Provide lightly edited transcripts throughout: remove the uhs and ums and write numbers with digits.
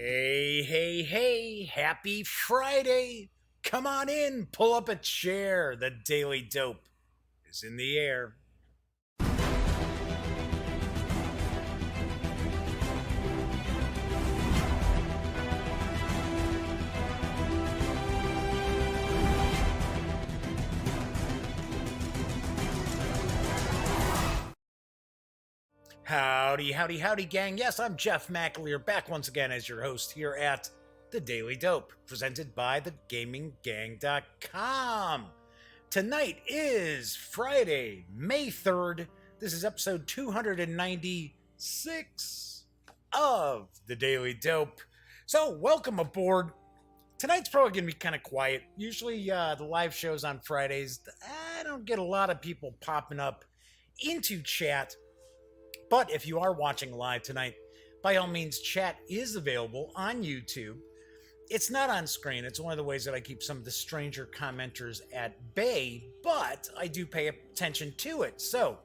Hey, hey, hey, happy Friday. Come on in, pull up a chair. The Daily Dope is in the air. Howdy, howdy, howdy, gang. Yes, I'm Jeff McAleer, back once again as your host here at The Daily Dope, presented by thegaminggang.com. Tonight is Friday, May 3rd. This is episode 296 of The Daily Dope. So, welcome aboard. Tonight's probably going to be kind of quiet. Usually, the live shows on Fridays, I don't get a lot of people popping up into chat. But if you are watching live tonight, by all means, chat is available on YouTube. It's not on screen. It's one of the ways that I keep some of the stranger commenters at bay, but I do pay attention to it. So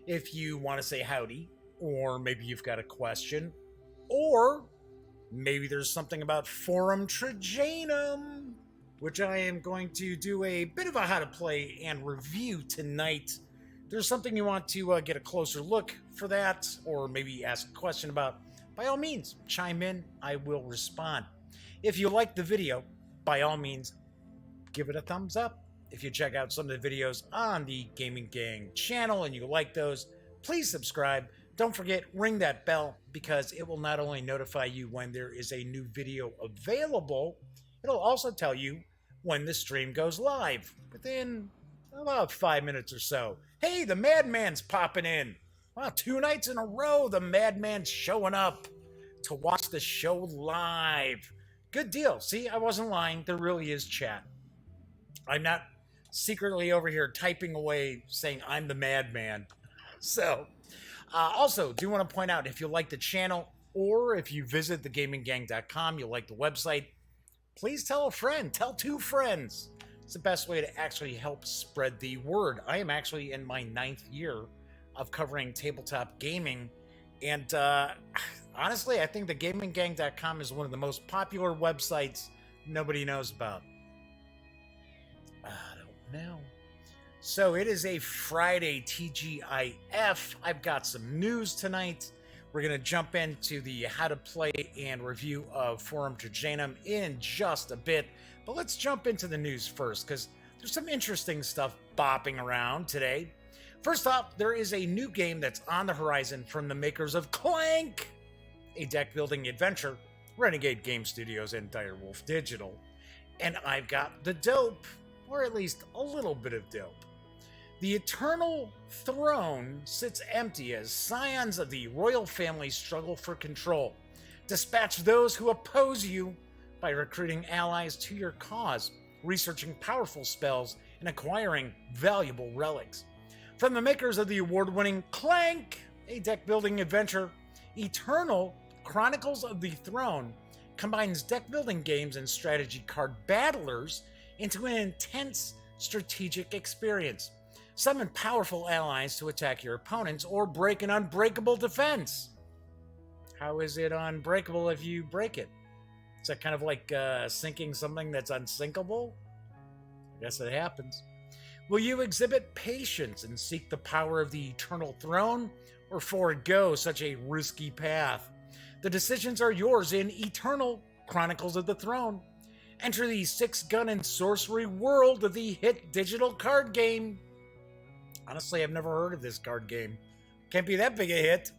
if you want to say howdy, or maybe you've got a question, or maybe there's something about Forum Trajanum, which I am going to do a bit of a how to play and review tonight. There's something you want to get a closer look for that, or maybe ask a question about, by all means, chime in. I will respond. If you like the video, by all means, give it a thumbs up. If you check out some of the videos on the Gaming Gang channel and you like those, please subscribe. Don't forget, ring that bell, because it will not only notify you when there is a new video available, it'll also tell you when the stream goes live within about 5 minutes or so. Hey, the Madman's popping in. Wow, 2 nights in a row, the Madman's showing up to watch the show live. Good deal. See, I wasn't lying. There really is chat. I'm not secretly over here typing away saying I'm the Madman. So, also, do want to point out, if you like the channel, or if you visit thegaminggang.com, you like the website, please tell a friend. Tell 2 friends. It's the best way to actually help spread the word. I am actually in my 9th year of covering tabletop gaming, and honestly, I think the gaminggang.com is one of the most popular websites nobody knows about. I don't know. So it is a Friday TGIF. I've got some news tonight. We're going to jump into the how to play and review of Forum Trajanum in just a bit. But let's jump into the news first, because there's some interesting stuff bopping around today. First off, there is a new game that's on the horizon from the makers of Clank, a deck-building adventure, Renegade Game Studios and Direwolf Digital. And I've got the dope, or at least a little bit of dope. The Eternal Throne sits empty as scions of the royal family struggle for control. Dispatch those who oppose you by recruiting allies to your cause, researching powerful spells, and acquiring valuable relics. From the makers of the award-winning Clank, a deck-building adventure, Eternal Chronicles of the Throne combines deck-building games and strategy card battlers into an intense strategic experience. Summon powerful allies to attack your opponents or break an unbreakable defense. How is it unbreakable if you break it? Is that kind of like sinking something that's unsinkable? I guess it happens. Will you exhibit patience and seek the power of the Eternal Throne, or forego such a risky path? The decisions are yours in Eternal Chronicles of the Throne. Enter the 6-gun and sorcery world of the hit digital card game. Honestly, I've never heard of this card game. Can't be that big a hit.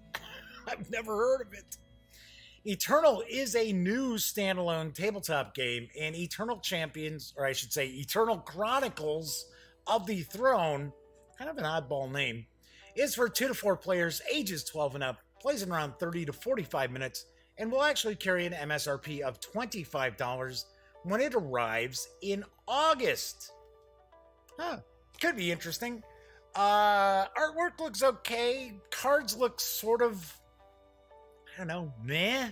I've never heard of it. Eternal is a new standalone tabletop game, and Eternal Champions, or I should say Eternal Chronicles of the Throne, kind of an oddball name, is for 2 to 4 players, ages 12 and up, plays in around 30 to 45 minutes, and will actually carry an MSRP of $25 when it arrives in August. Could be interesting. Artwork looks okay. Cards look sort of, I don't know, meh.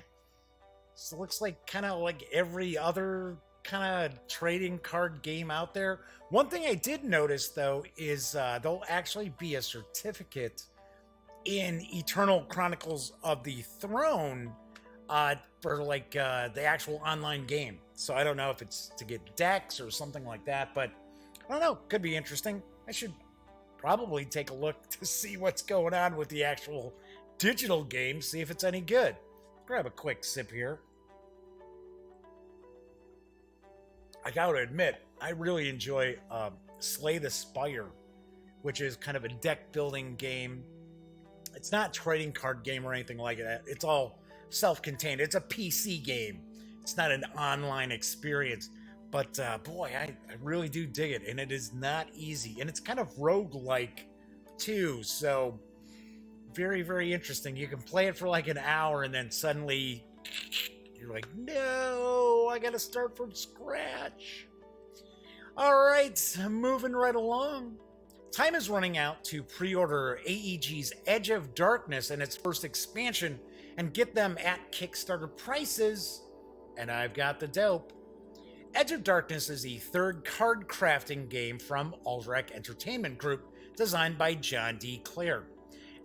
So it looks like kind of like every other kind of trading card game out there. One thing I did notice, though, is there'll actually be a certificate in Eternal Chronicles of the Throne for like the actual online game. So I don't know if it's to get decks or something like that, but I don't know. Could be interesting. I should probably take a look to see what's going on with the actual digital game, see if it's any good. Grab a quick sip here. I gotta admit, I really enjoy Slay the Spire, which is kind of a deck building game. It's not a trading card game or anything like that. It's all self-contained. It's a PC game. It's not an online experience. But boy, I really do dig it. And it is not easy. And it's kind of roguelike too. So very, very interesting. You can play it for like an hour and then suddenly you're like, no, I got to start from scratch. All right, moving right along. Time is running out to pre-order AEG's Edge of Darkness and its first expansion and get them at Kickstarter prices. And I've got the dope. Edge of Darkness is the third card crafting game from Aldrich Entertainment Group, designed by John D. Clare.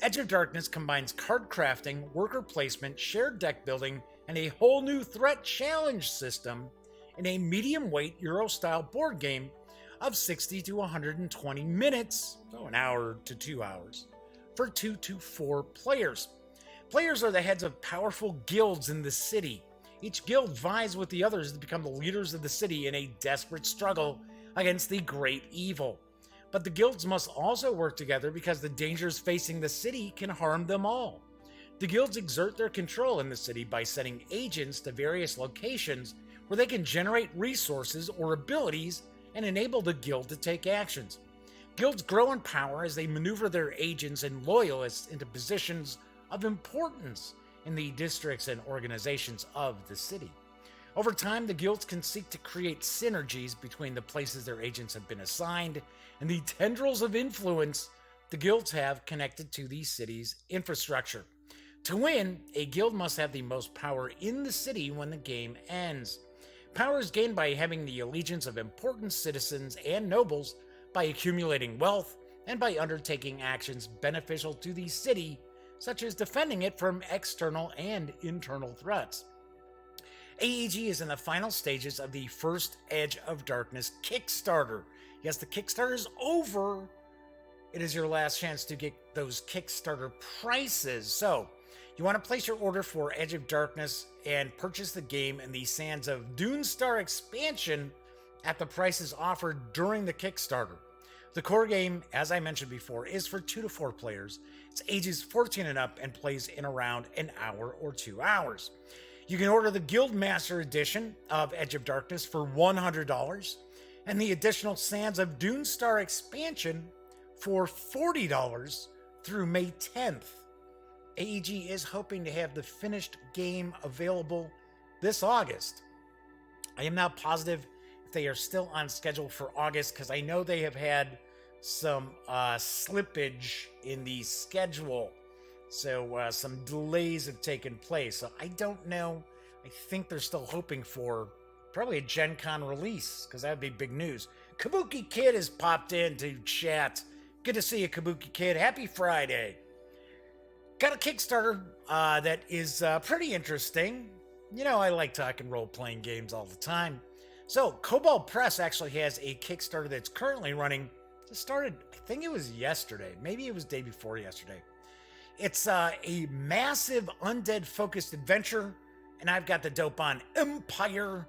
Edge of Darkness combines card crafting, worker placement, shared deck building, and a whole new threat challenge system in a medium-weight Euro-style board game of 60 to 120 minutes, so an hour to 2 hours, for 2 to 4 players. Players are the heads of powerful guilds in the city. Each guild vies with the others to become the leaders of the city in a desperate struggle against the great evil. But the guilds must also work together because the dangers facing the city can harm them all. The guilds exert their control in the city by sending agents to various locations where they can generate resources or abilities and enable the guild to take actions. Guilds grow in power as they maneuver their agents and loyalists into positions of importance in the districts and organizations of the city. Over time, the guilds can seek to create synergies between the places their agents have been assigned and the tendrils of influence the guilds have connected to the city's infrastructure. To win, a guild must have the most power in the city when the game ends. Power is gained by having the allegiance of important citizens and nobles, by accumulating wealth, and by undertaking actions beneficial to the city, such as defending it from external and internal threats. AEG is in the final stages of the first Edge of Darkness Kickstarter. Yes, the Kickstarter is over. It is your last chance to get those Kickstarter prices. So, you want to place your order for Edge of Darkness and purchase the game in the Sands of Dunestar expansion at the prices offered during the Kickstarter. The core game, as I mentioned before, is for 2 to 4 players. It's ages 14 and up and plays in around an hour or 2 hours. You can order the Guildmaster edition of Edge of Darkness for $100 and the additional Sands of Dunestar expansion for $40 through May 10th. AEG is hoping to have the finished game available this August. I am not positive if they are still on schedule for August because I know they have had some slippage in the schedule. So some delays have taken place. So I don't know. I think they're still hoping for probably a Gen Con release because that would be big news. Kabuki Kid has popped into chat. Good to see you, Kabuki Kid. Happy Friday. Got a Kickstarter that is pretty interesting. You know, I like talking role-playing games all the time. So, Kobold Press actually has a Kickstarter that's currently running. It started, I think it was yesterday. Maybe it was day before yesterday. It's a massive undead-focused adventure, and I've got the dope on Empire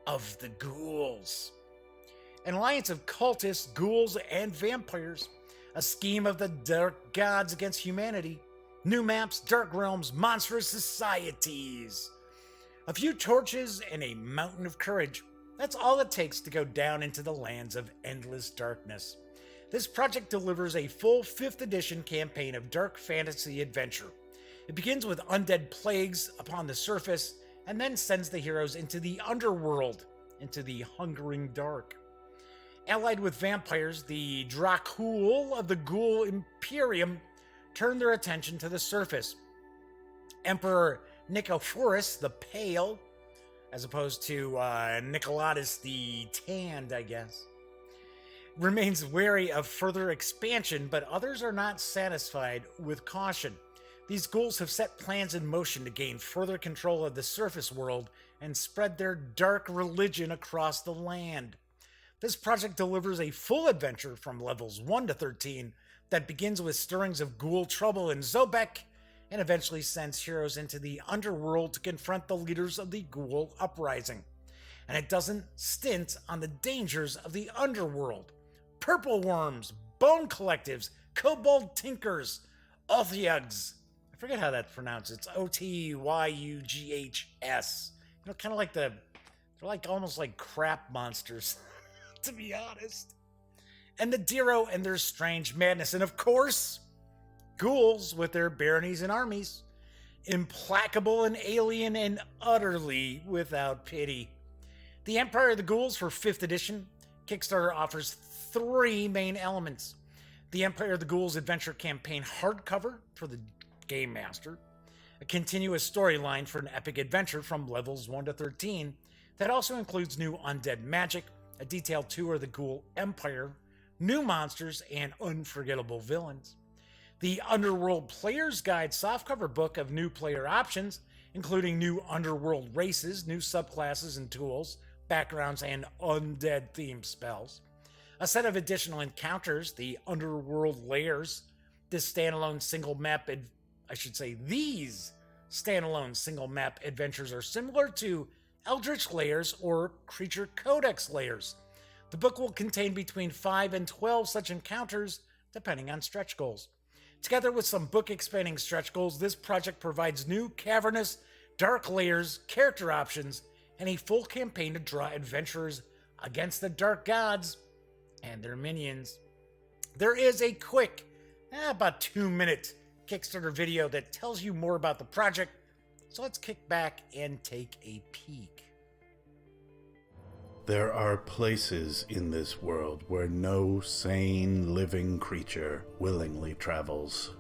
of the Ghouls. An alliance of cultists, ghouls, and vampires. A scheme of the dark gods against humanity. New maps, dark realms, monstrous societies. A few torches and a mountain of courage. That's all it takes to go down into the lands of endless darkness. This project delivers a full 5th edition campaign of dark fantasy adventure. It begins with undead plagues upon the surface and then sends the heroes into the underworld, into the hungering dark. Allied with vampires, the Dracul of the Ghoul Imperium turn their attention to the surface. Emperor Nicephorus the Pale, as opposed to Nicolatus the Tanned, I guess, remains wary of further expansion, but others are not satisfied with caution. These ghouls have set plans in motion to gain further control of the surface world and spread their dark religion across the land. This project delivers a full adventure from levels 1 to 13 that begins with stirrings of ghoul trouble in Zobek and eventually sends heroes into the underworld to confront the leaders of the ghoul uprising. And it doesn't stint on the dangers of the underworld. Purple worms, bone collectives, kobold tinkers, Othyugs. I forget how that's pronounced. It's Otyughs. Kind of like they're like almost like crap monsters, to be honest. And the Diro and their strange madness. And of course, ghouls with their baronies and armies. Implacable and alien and utterly without pity. The Empire of the Ghouls for 5th edition. Kickstarter offers 3 main elements. The Empire of the Ghouls Adventure Campaign hardcover for the Game Master, a continuous storyline for an epic adventure from levels 1 to 13 that also includes new undead magic, a detailed tour of the Ghoul Empire, new monsters, and unforgettable villains. The Underworld Player's Guide softcover book of new player options, including new underworld races, new subclasses and tools, backgrounds, and undead-themed spells. A set of additional encounters, the Underworld Layers. These standalone single map adventures are similar to Eldritch Layers or Creature Codex Layers. The book will contain between 5 and 12 such encounters, depending on stretch goals. Together with some book-expanding stretch goals, this project provides new cavernous, dark layers, character options, and a full campaign to draw adventurers against the dark gods and their minions. There is a quick, about 2-minute Kickstarter video that tells you more about the project, so let's kick back and take a peek. There are places in this world where no sane living creature willingly travels.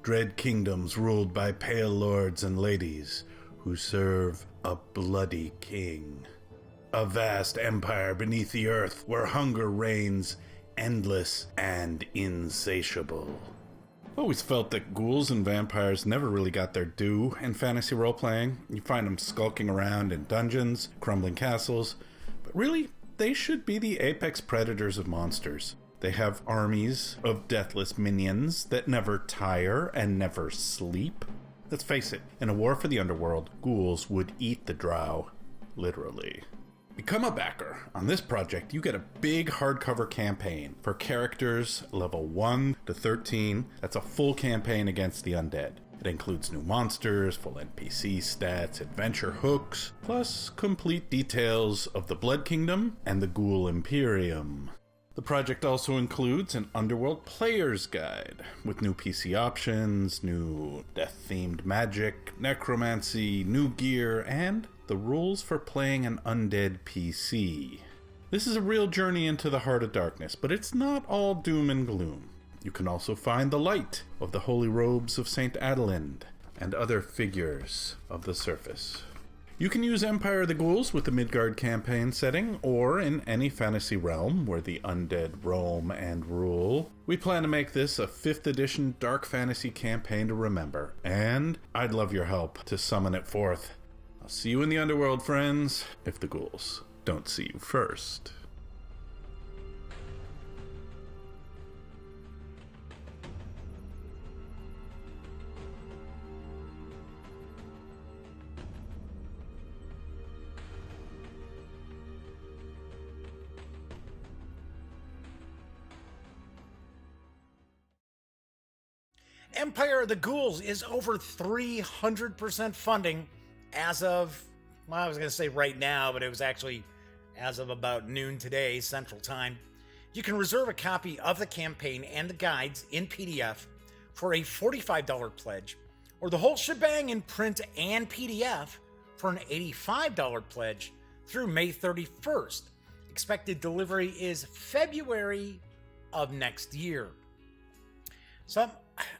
Dread kingdoms ruled by pale lords and ladies who serve a bloody king. A vast empire beneath the earth where hunger reigns endless and insatiable. I've always felt that ghouls and vampires never really got their due in fantasy role-playing. You find them skulking around in dungeons, crumbling castles, but really, they should be the apex predators of monsters. They have armies of deathless minions that never tire and never sleep. Let's face it, in a war for the underworld, ghouls would eat the drow, literally. Become a backer. On this project, you get a big hardcover campaign for characters level 1 to 13. That's a full campaign against the undead. It includes new monsters, full NPC stats, adventure hooks, plus complete details of the Blood Kingdom and the Ghoul Imperium. The project also includes an Underworld Player's Guide, with new PC options, new death-themed magic, necromancy, new gear, and the rules for playing an undead PC. This is a real journey into the heart of darkness, but it's not all doom and gloom. You can also find the light of the holy robes of St. Adelind and other figures of the surface. You can use Empire of the Ghouls with the Midgard campaign setting, or in any fantasy realm where the undead roam and rule. We plan to make this a 5th edition dark fantasy campaign to remember, and I'd love your help to summon it forth. I'll see you in the underworld, friends, if the ghouls don't see you first. Empire of the Ghouls is over 300% funding as of, well, I was going to say right now, but it was actually as of about noon today, Central Time. You can reserve a copy of the campaign and the guides in PDF for a $45 pledge, or the whole shebang in print and PDF for an $85 pledge through May 31st. Expected delivery is February of next year. So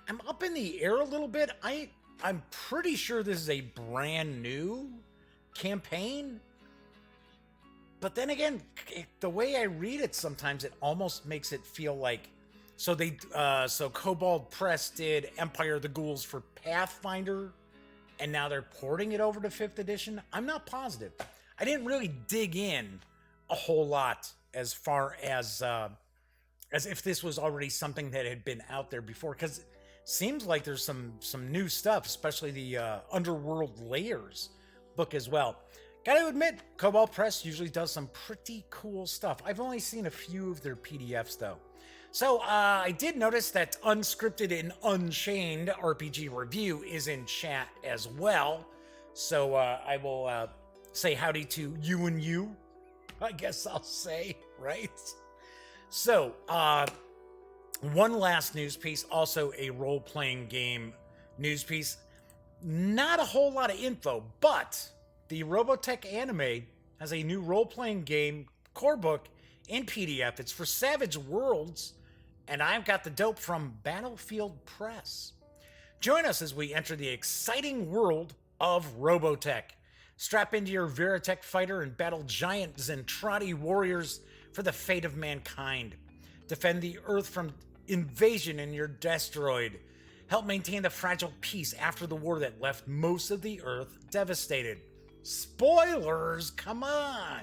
I'm up in the air a little bit. I'm pretty sure this is a brand new campaign. But then again, the way I read it sometimes, it almost makes it feel like So Kobold Press did Empire of the Ghouls for Pathfinder, and now they're porting it over to 5th edition. I'm not positive. I didn't really dig in a whole lot as far as if this was already something that had been out there before, because it seems like there's some new stuff, especially the Underworld Layers book as well. Gotta admit, Kobold Press usually does some pretty cool stuff. I've only seen a few of their PDFs though. So I did notice that Unscripted and Unchained RPG Review is in chat as well. So I will say howdy to you and you, I guess I'll say, right? So one last news piece, also a role-playing game news piece. Not a whole lot of info, but the Robotech anime has a new role-playing game core book in PDF. It's for Savage Worlds, and I've got the dope from Battlefield Press. Join us as we enter the exciting world of Robotech. Strap into your Veritech fighter and battle giant Zentradi warriors for the fate of mankind. Defend the Earth from invasion in your Destroid. Help maintain the fragile peace after the war that left most of the Earth devastated. Spoilers, come on!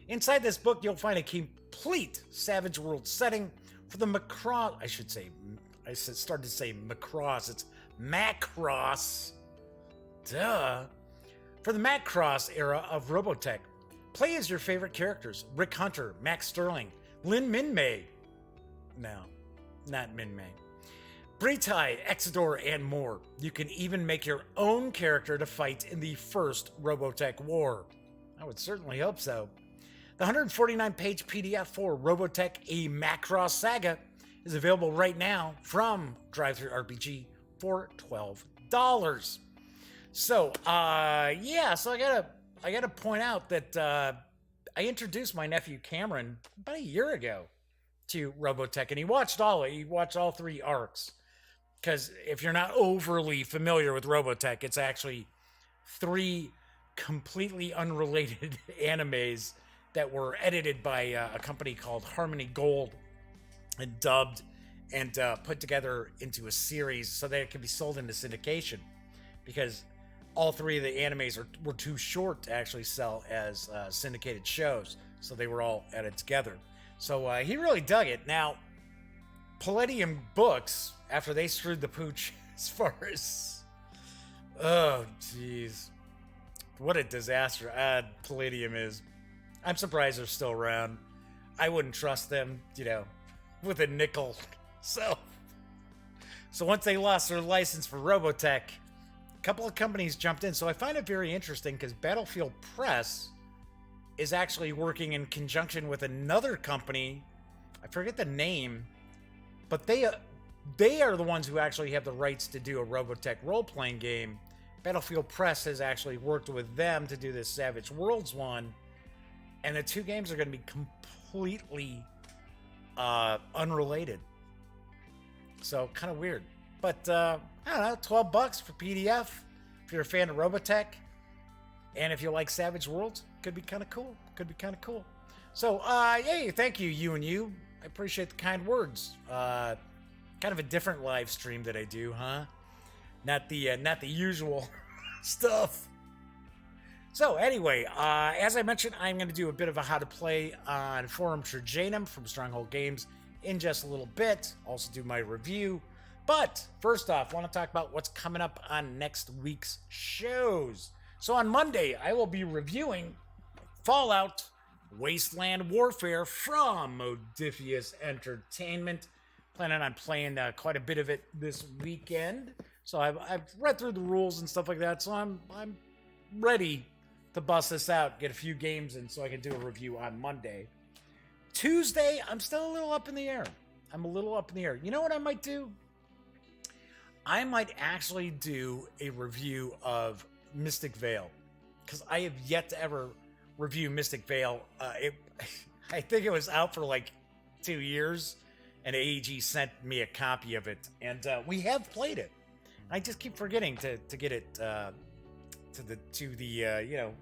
Inside this book, you'll find a complete Savage World setting for the Macross. I started to say Macross. It's Macross. Duh. For the Macross era of Robotech, play as your favorite characters: Rick Hunter, Max Sterling, Lin Min-Mei. No, not Min-Mei. Britai, Exodor, and more. You can even make your own character to fight in the first Robotech War. I would certainly hope so. The 149-page PDF for Robotech: A Macross Saga is available right now from Drive-Thru RPG for $12. So, so I gotta point out that I introduced my nephew Cameron about a year ago to Robotech, and he watched all 3 arcs. Because if you're not overly familiar with Robotech, it's actually 3 completely unrelated animes that were edited by a company called Harmony Gold and dubbed and put together into a series so that it can be sold into syndication. Because all 3 of the animes were too short to actually sell as syndicated shows, so they were all edited together. So he really dug it. Now, Palladium Books, after they screwed the pooch as far as... Oh, jeez. What a disaster Palladium is. I'm surprised they're still around. I wouldn't trust them, with a nickel. So once they lost their license for Robotech, a couple of companies jumped in. So I find it very interesting because Battlefield Press is actually working in conjunction with another company. I forget the name, but they are the ones who actually have the rights to do a Robotech role-playing game. Battlefield Press has actually worked with them to do this Savage Worlds one, and the 2 games are going to be completely unrelated. So kind of weird, but I don't know, $12 for PDF if you're a fan of Robotech, and if you like Savage Worlds, could be kind of cool. So hey, thank you, you and you. I appreciate the kind words. Kind of a different live stream that I do, huh? Not the usual stuff. So anyway, as I mentioned, I'm going to do a bit of a how to play on Forum Trajanum from Stronghold Games in just a little bit. Also do my review. But first off, I want to talk about what's coming up on next week's shows. So on Monday, I will be reviewing Fallout Wasteland Warfare from Modiphius Entertainment. Planning on playing quite a bit of it this weekend. So I've read through the rules and stuff like that. So I'm ready to bust this out, get a few games in so I can do a review on Monday. Tuesday, I'm still a little up in the air. You know what I might do? I might actually do a review of Mystic Vale, because I have yet to ever review Mystic Vale. I think it was out for like 2 years, and AEG sent me a copy of it, and we have played it. I just keep forgetting to get it to the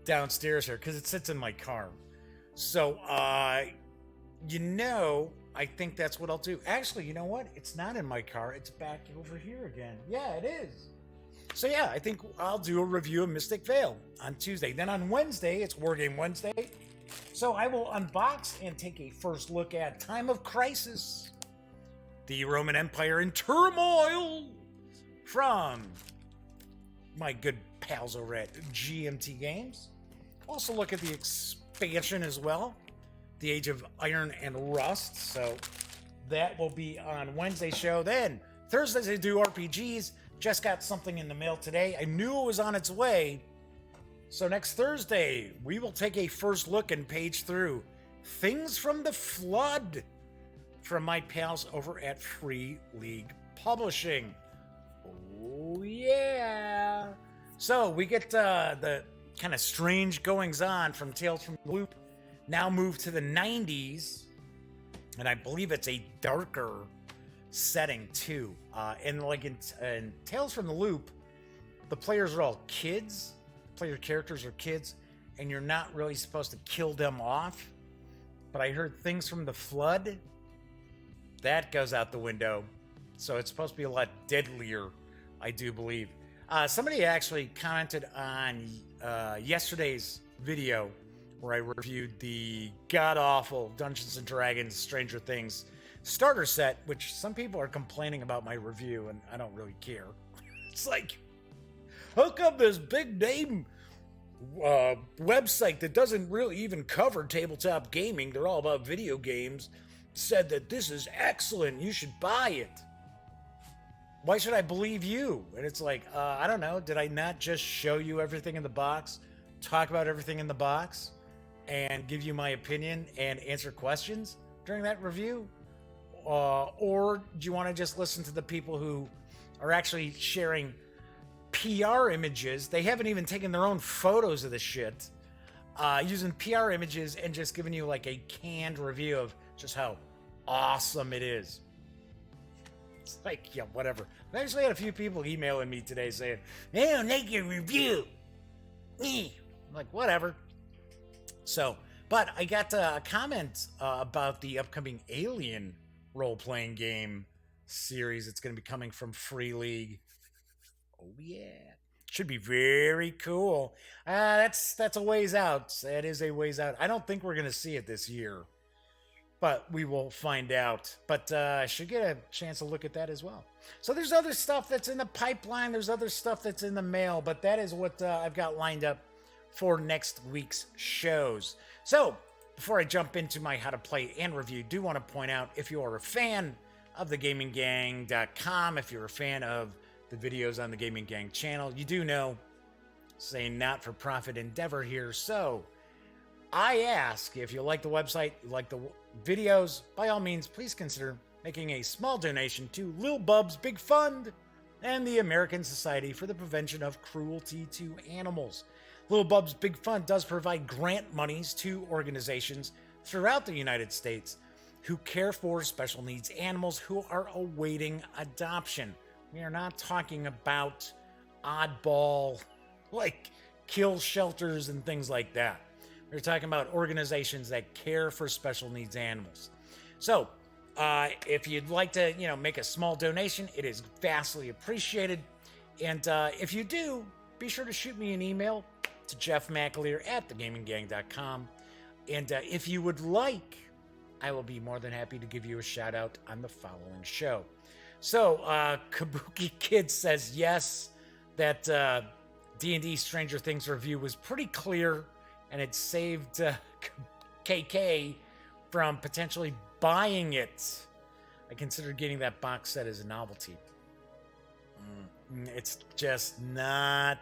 downstairs here, because it sits in my car. So I think that's what I'll do. Actually, you know what? It's not in my car. It's back over here again. Yeah, it is. So yeah, I think I'll do a review of Mystic Vale on Tuesday. Then on Wednesday, it's Wargame Wednesday. So I will unbox and take a first look at Time of Crisis, the Roman Empire in turmoil, from my good pals over at GMT Games. Also look at the expansion as well, the Age of Iron and Rust. So that will be on Wednesday's show. Then Thursdays I do RPGs. Just got something in the mail today. I knew it was on its way. So next Thursday, we will take a first look and page through Things from the Flood from my pals over at Free League Publishing. Oh, yeah. So we get the kind of strange goings on from Tales from the Loop, now moved to the 90s. And I believe it's a darker setting too. And like in Tales from the Loop, the players are all kids. Player characters are kids, and you're not really supposed to kill them off. But I heard Things from the Flood, that goes out the window. So it's supposed to be a lot deadlier, I do believe. Somebody actually commented on yesterday's video where I reviewed the god-awful Dungeons & Dragons Stranger Things starter set, which some people are complaining about my review, and I don't really care. It's like, how come this big name website that doesn't really even cover tabletop gaming, they're all about video games, said that this is excellent, you should buy it? Why should I believe you? And it's like, I don't know, did I not just show you everything in the box, talk about everything in the box, and give you my opinion and answer questions during that review? Or do you want to just listen to the people who are actually sharing PR images? They haven't even taken their own photos of the shit, using PR images and just giving you like a canned review of just how awesome it is. It's like, yeah, whatever. I actually had a few people emailing me today saying, they don't like your review. I'm like, whatever. So, but I got a comment about the upcoming Alien role-playing game series. It's going to be coming from Free League. Oh yeah, should be very cool. That's a ways out. That is a ways out. I don't think we're going to see it this year, but we will find out. But I should get a chance to look at that as well. So there's other stuff that's in the pipeline. There's other stuff that's in the mail, but that is what I've got lined up for next week's shows. So before I jump into my how to play and review, do want to point out, if you are a fan of thegaminggang.com, if you're a fan of the videos on the Gaming Gang channel, you do know it's a not-for-profit endeavor here. So I ask, if you like the website, you like the videos, by all means, please consider making a small donation to Lil Bub's Big Fund and the American Society for the Prevention of Cruelty to Animals. Lil Bub's Big Fund does provide grant monies to organizations throughout the United States who care for special needs animals who are awaiting adoption. We are not talking about oddball, like kill shelters and things like that. We're talking about organizations that care for special needs animals. So, if you'd like to, make a small donation, it is vastly appreciated. And if you do, be sure to shoot me an email to Jeff McAleer at thegaminggang.com. And if you would like, I will be more than happy to give you a shout out on the following show. So, Kabuki Kid says yes, that D&D Stranger Things review was pretty clear, and it saved KK from potentially buying it. I considered getting that box set as a novelty. It's just not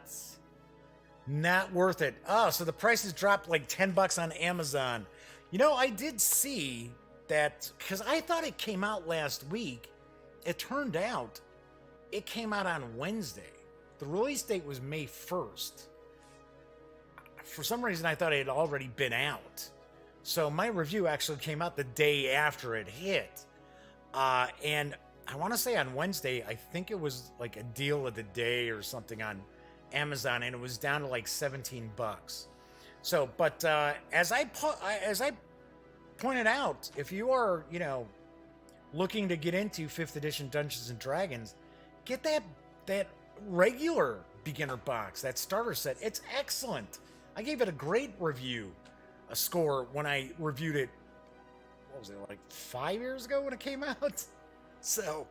worth it. Oh, so the prices dropped like $10 on Amazon. I did see that, because I thought it came out last week. It turned out it came out on Wednesday. The release date was May 1st. For some reason, I thought it had already been out. So my review actually came out the day after it hit. And I want to say on Wednesday, I think it was like a deal of the day or something on Amazon, and it was down to like $17. So, but as I pointed out, if you are, looking to get into 5th edition Dungeons and Dragons, get that regular beginner box, that starter set. It's excellent. I gave it a great review, a score when I reviewed it. What was it, like 5 years ago when it came out? So,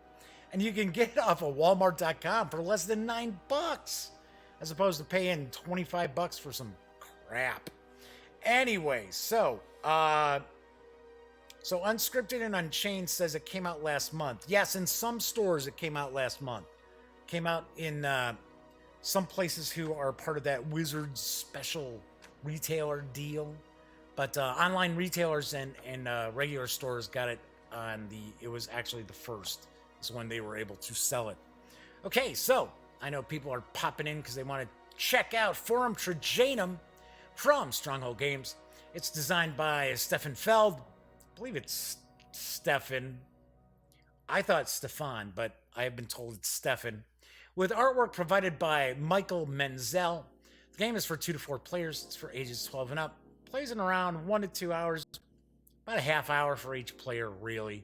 and you can get it off of Walmart.com for less than $9, as opposed to paying $25 for some crap. Anyway, so Unscripted and Unchained says it came out last month. Yes, in some stores it came out last month. Came out in some places who are part of that Wizards special retailer deal. But online retailers and regular stores got it on it was actually the first. Is when they were able to sell it. Okay, so I know people are popping in because they want to check out Forum Trajanum from Stronghold Games. It's designed by Stefan Feld. I believe it's Stefan. I thought Stefan, but I have been told it's Stefan. With artwork provided by Michael Menzel. The game is for 2 to 4 players. It's for ages 12 and up. Plays in around 1 to 2 hours. About a half hour for each player, really.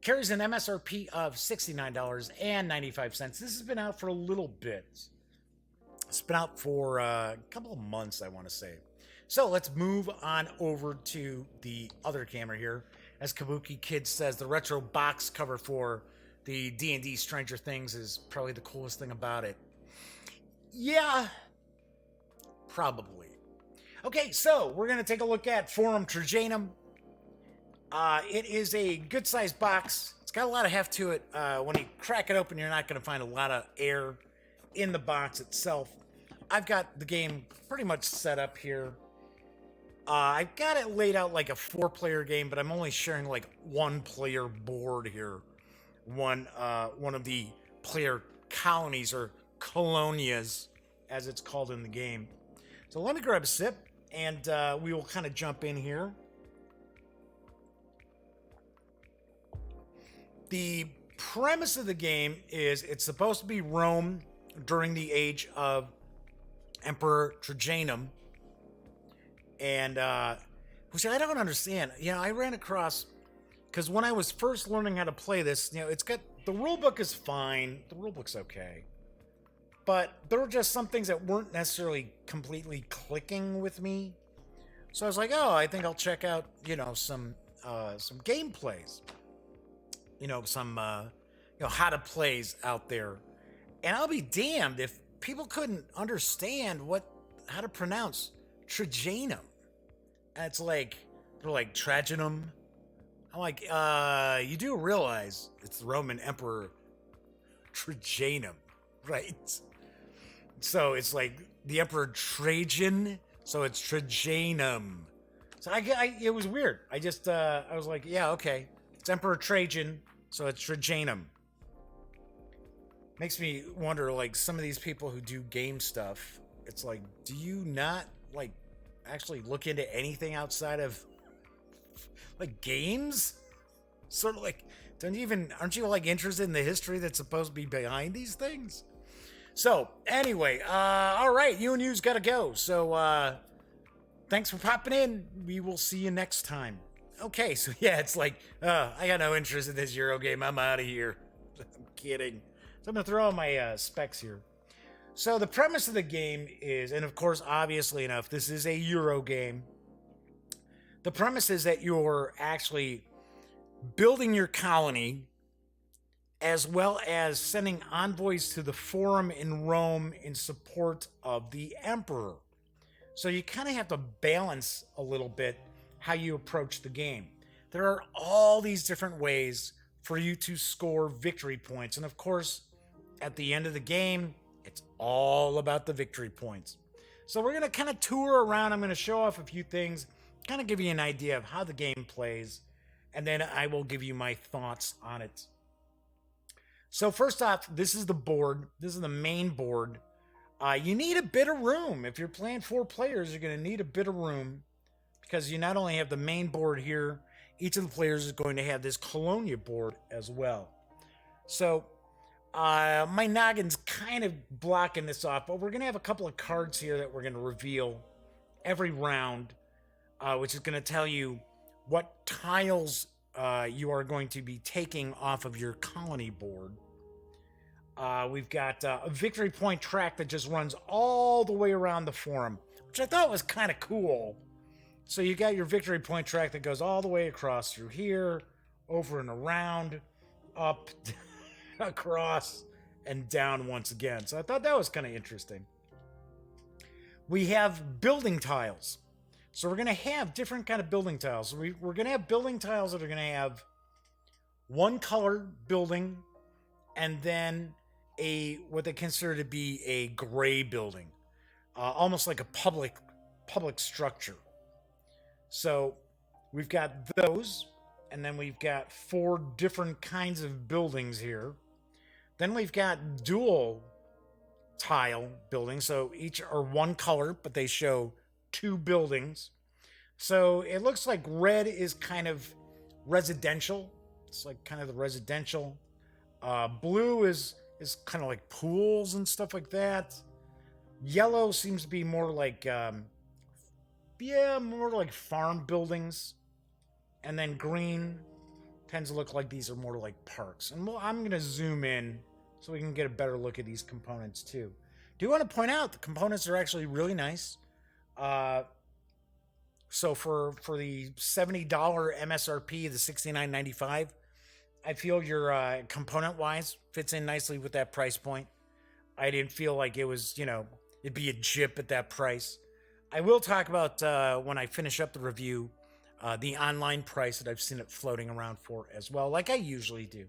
Carries an MSRP of $69.95. This has been out for a little bit. It's been out for a couple of months, I want to say. So let's move on over to the other camera here. As Kabuki Kid says, the retro box cover for the D&D Stranger Things is probably the coolest thing about it. Yeah, probably. Okay, so we're going to take a look at Forum Trajanum. It is a good-sized box. It's got a lot of heft to it. When you crack it open, you're not going to find a lot of air in the box itself. I've got the game pretty much set up here. I've got it laid out like a 4-player game, but I'm only sharing like 1-player board here. One of the player colonies, or colonias, as it's called in the game. So let me grab a sip, and we will kind of jump in here. The premise of the game is it's supposed to be Rome during the age of Emperor Trajanum. And, which I don't understand. I ran across, because when I was first learning how to play this, it's got, the rulebook is fine. The rulebook's okay. But there were just some things that weren't necessarily completely clicking with me. So I was like, I think I'll check out, some gameplays. Some how to plays out there. And I'll be damned if people couldn't understand how to pronounce Trajanum. And it's like, they're like, Trajanum. I'm like, you do realize it's the Roman Emperor Trajanum, right? So it's like the Emperor Trajan, so it's Trajanum. So it was weird. I was like, yeah, okay. It's Emperor Trajan, so it's Trajanum. Makes me wonder, like, some of these people who do game stuff, it's like, do you not, like, actually look into anything outside of, like, games? Sort of like, aren't you, like, interested in the history that's supposed to be behind these things? So, anyway, all right, you and you's got to go. So, thanks for popping in. We will see you next time. Okay, so yeah, it's like, I got no interest in this Euro game. I'm out of here. I'm kidding. So I'm going to throw on my specs here. So the premise of the game is, and of course, obviously enough, this is a Euro game. The premise is that you're actually building your colony, as well as sending envoys to the Forum in Rome in support of the Emperor. So you kind of have to balance a little bit how you approach the game. There are all these different ways for you to score victory points. And of course, at the end of the game, it's all about the victory points. So we're going to kind of tour around. I'm going to show off a few things, kind of give you an idea of how the game plays, and then I will give you my thoughts on it. So first off, this is the board. This is the main board. You need a bit of room. If you're playing 4 players, you're going to need a bit of room, because you not only have the main board here, each of the players is going to have this Colonia board as well. So my noggin's kind of blocking this off, but we're going to have a couple of cards here that we're going to reveal every round, which is going to tell you what tiles you are going to be taking off of your colony board. We've got a victory point track that just runs all the way around the forum, which I thought was kind of cool. So you got your victory point track that goes all the way across through here, over and around, up, across, and down once again. So I thought that was kind of interesting. We have building tiles. So we're going to have different kind of building tiles. We're going to have building tiles that are going to have one color building and then what they consider to be a gray building, almost like a public structure. So we've got those, and then we've got 4 different kinds of buildings here. Then we've got dual tile buildings, so each are one color, but they show 2 buildings. So it looks like red is kind of residential. It's like kind of the residential. Blue is kind of like pools and stuff like that. Yellow seems to be more like more like farm buildings. And then green tends to look like these are more like parks. And I'm going to zoom in so we can get a better look at these components too. Do want to point out the components are actually really nice. So for the $70 MSRP, the $69.95, I feel your component wise fits in nicely with that price point. I didn't feel like it was, it'd be a jip at that price. I will talk about when I finish up the review, the online price that I've seen it floating around for as well, like I usually do.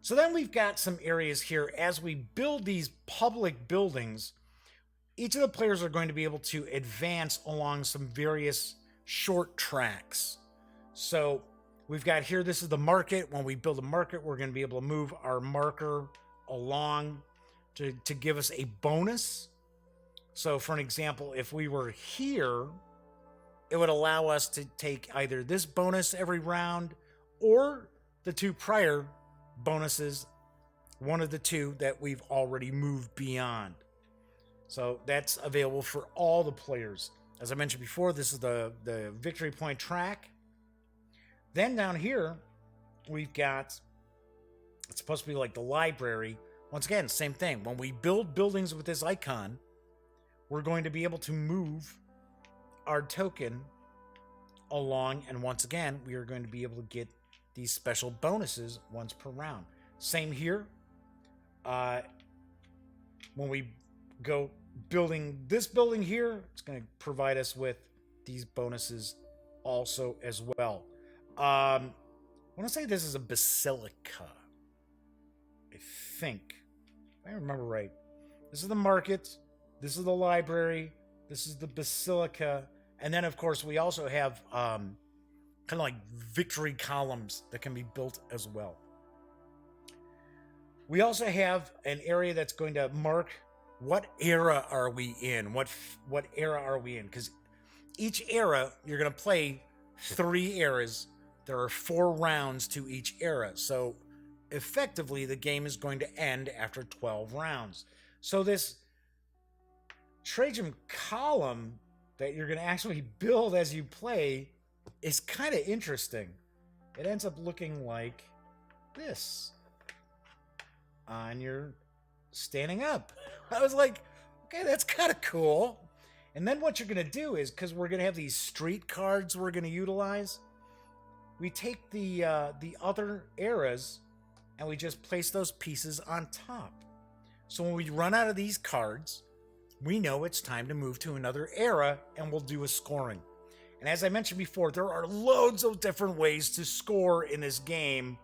So then we've got some areas here. As we build these public buildings, each of the players are going to be able to advance along some various short tracks. So we've got here, this is the market. When we build a market, we're going to be able to move our marker along to give us a bonus. So for an example, if we were here, it would allow us to take either this bonus every round or the 2 prior bonuses, one of the 2 that we've already moved beyond. So that's available for all the players. As I mentioned before, this is the victory point track. Then down here, we've got, it's supposed to be like the library. Once again, same thing. When we build buildings with this icon, we're going to be able to move our token along. And once again, we are going to be able to get these special bonuses once per round. Same here. When we go building this building here, it's going to provide us with these bonuses also as well. I want to say this is a basilica. I think, if I remember right. This is the market. This is the library. This is the basilica. And then, of course, we also have kind of like victory columns that can be built as well. We also have an area that's going to mark what era are we in? What era are we in? Because each era, you're going to play 3 eras. There are 4 rounds to each era. So effectively, the game is going to end after 12 rounds. So this Trajanum column that you're going to actually build as you play is kind of interesting. It ends up looking like this. And you're standing up. I was like, okay, that's kind of cool. And then what you're going to do is, because we're going to have these street cards we're going to utilize, we take the other eras and we just place those pieces on top. So when we run out of these cards, we know it's time to move to another era and we'll do a scoring. And as I mentioned before, there are loads of different ways to score in this game.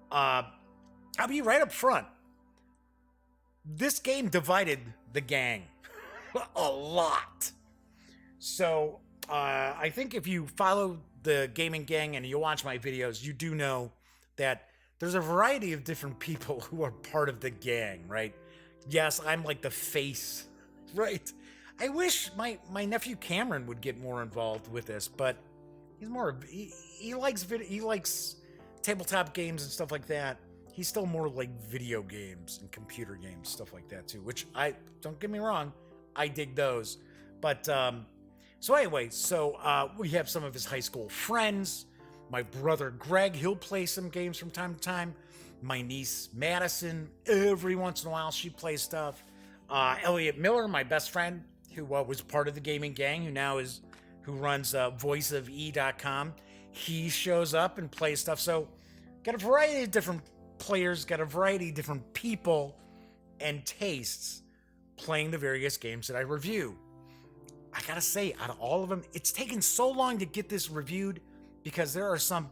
I'll be right up front. This game divided the gang a lot. So I think if you follow the gaming gang and you watch my videos, you do know that there's a variety of different people who are part of the gang, right? Yes, I'm like the face, right? I wish my nephew Cameron would get more involved with this, but he's more, he likes tabletop games and stuff like that. He's still more like video games and computer games, stuff like that too, which don't get me wrong, I dig those. But, so anyway, we have some of his high school friends. My brother Greg, he'll play some games from time to time. My niece Madison, every once in a while, she plays stuff. Elliot Miller, my best friend, who was part of the gaming gang, who runs voiceofe.com. He shows up and plays stuff. So, got a variety of different players, got a variety of different people and tastes playing the various games that I review. I gotta say, out of all of them, it's taken so long to get this reviewed because there are some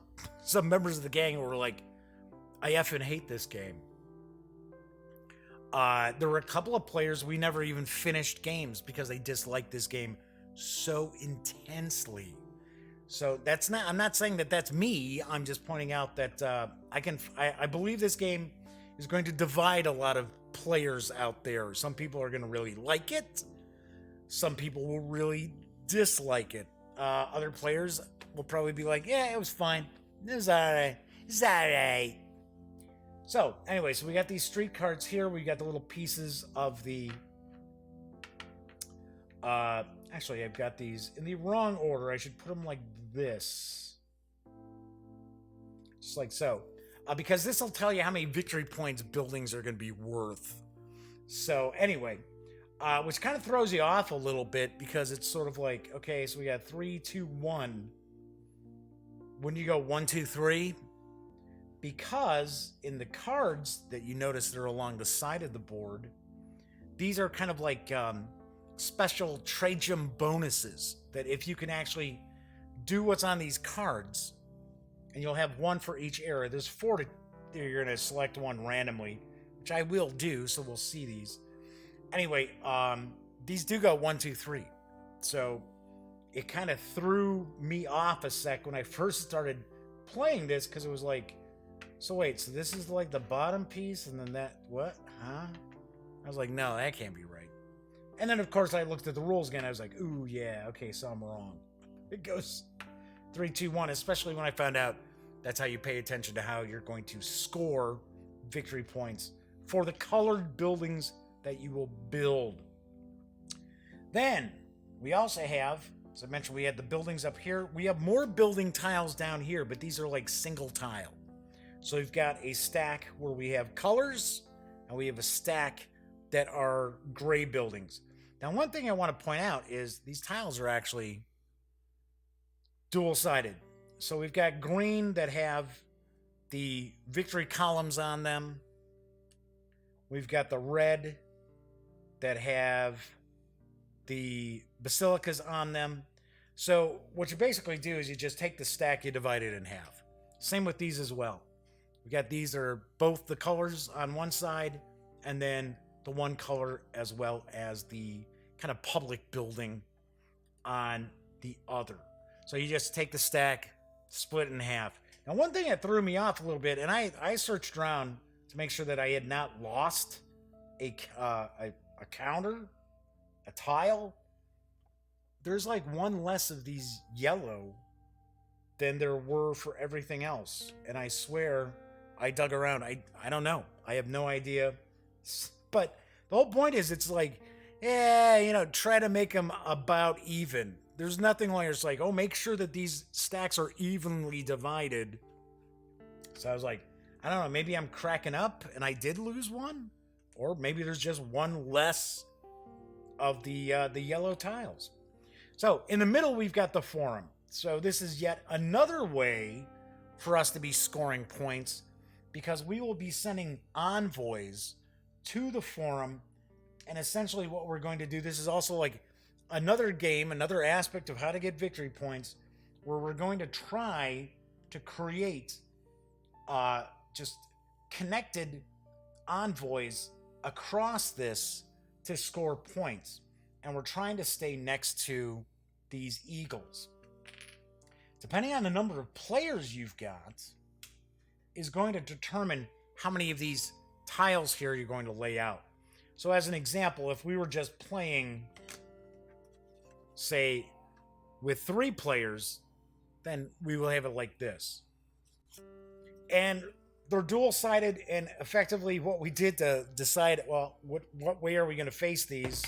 members of the gang who are like, I effing hate this game. There were a couple of players we never even finished games because they disliked this game so intensely. So I'm not saying that that's me. I'm just pointing out that I believe this game is going to divide a lot of players out there. Some people are going to really like it. Some people will really dislike it. Other players will probably be like, yeah, it was fine. It was alright. It's alright. So, anyway, so we got these street cards here. We got the little pieces of the... actually, I've got these in the wrong order. I should put them like this. Just like so. Because this will tell you how many victory points buildings are going to be worth. So, anyway, which kind of throws you off a little bit because it's sort of like, okay, so we got 3, 2, 1. When you go 1, 2, 3, because in the cards that you notice that are along the side of the board, these are kind of like special Trajanum bonuses that if you can actually do what's on these cards, and you'll have one for each era. There's 4 you're going to select one randomly, which I will do, so we'll see these. Anyway, these do go 1, 2, 3. So it kind of threw me off a sec when I first started playing this because it was like, so wait, so this is like the bottom piece and then that, what? Huh? I was like, no, that can't be right. And then, of course, I looked at the rules again. I was like, ooh, yeah, okay, so I'm wrong. It goes 3, 2, 1, especially when I found out that's how you pay attention to how you're going to score victory points for the colored buildings that you will build. Then, we also have, as I mentioned, we had the buildings up here. We have more building tiles down here, but these are like single tile. So we've got a stack where we have colors, and we have a stack that are gray buildings. Now, one thing I want to point out is these tiles are actually dual-sided. So we've got green that have the victory columns on them. We've got the red that have the basilicas on them. So what you basically do is you just take the stack, you divide it in half. Same with these as well. We got these are both the colors on one side and then the one color as well as the kind of public building on the other. So you just take the stack, split it in half. Now, one thing that threw me off a little bit, and I searched around to make sure that I had not lost a counter, a tile. There's like one less of these yellow than there were for everything else. And I swear, I dug around. I don't know. I have no idea. But the whole point is it's like, yeah, try to make them about even. There's nothing like it's like, oh, make sure that these stacks are evenly divided. So I was like, I don't know, maybe I'm cracking up and I did lose one. Or maybe there's just one less of the yellow tiles. So in the middle, we've got the forum. So this is yet another way for us to be scoring points because we will be sending envoys to the forum. And essentially what we're going to do, this is also like another game, another aspect of how to get victory points, where we're going to try to create just connected envoys across this to score points. And we're trying to stay next to these eagles. Depending on the number of players you've got, is going to determine how many of these tiles here you're going to lay out. So as an example, if we were just playing, say, with 3 players, then we will have it like this. And they're dual-sided, and effectively what we did to decide, well, what way are we going to face these,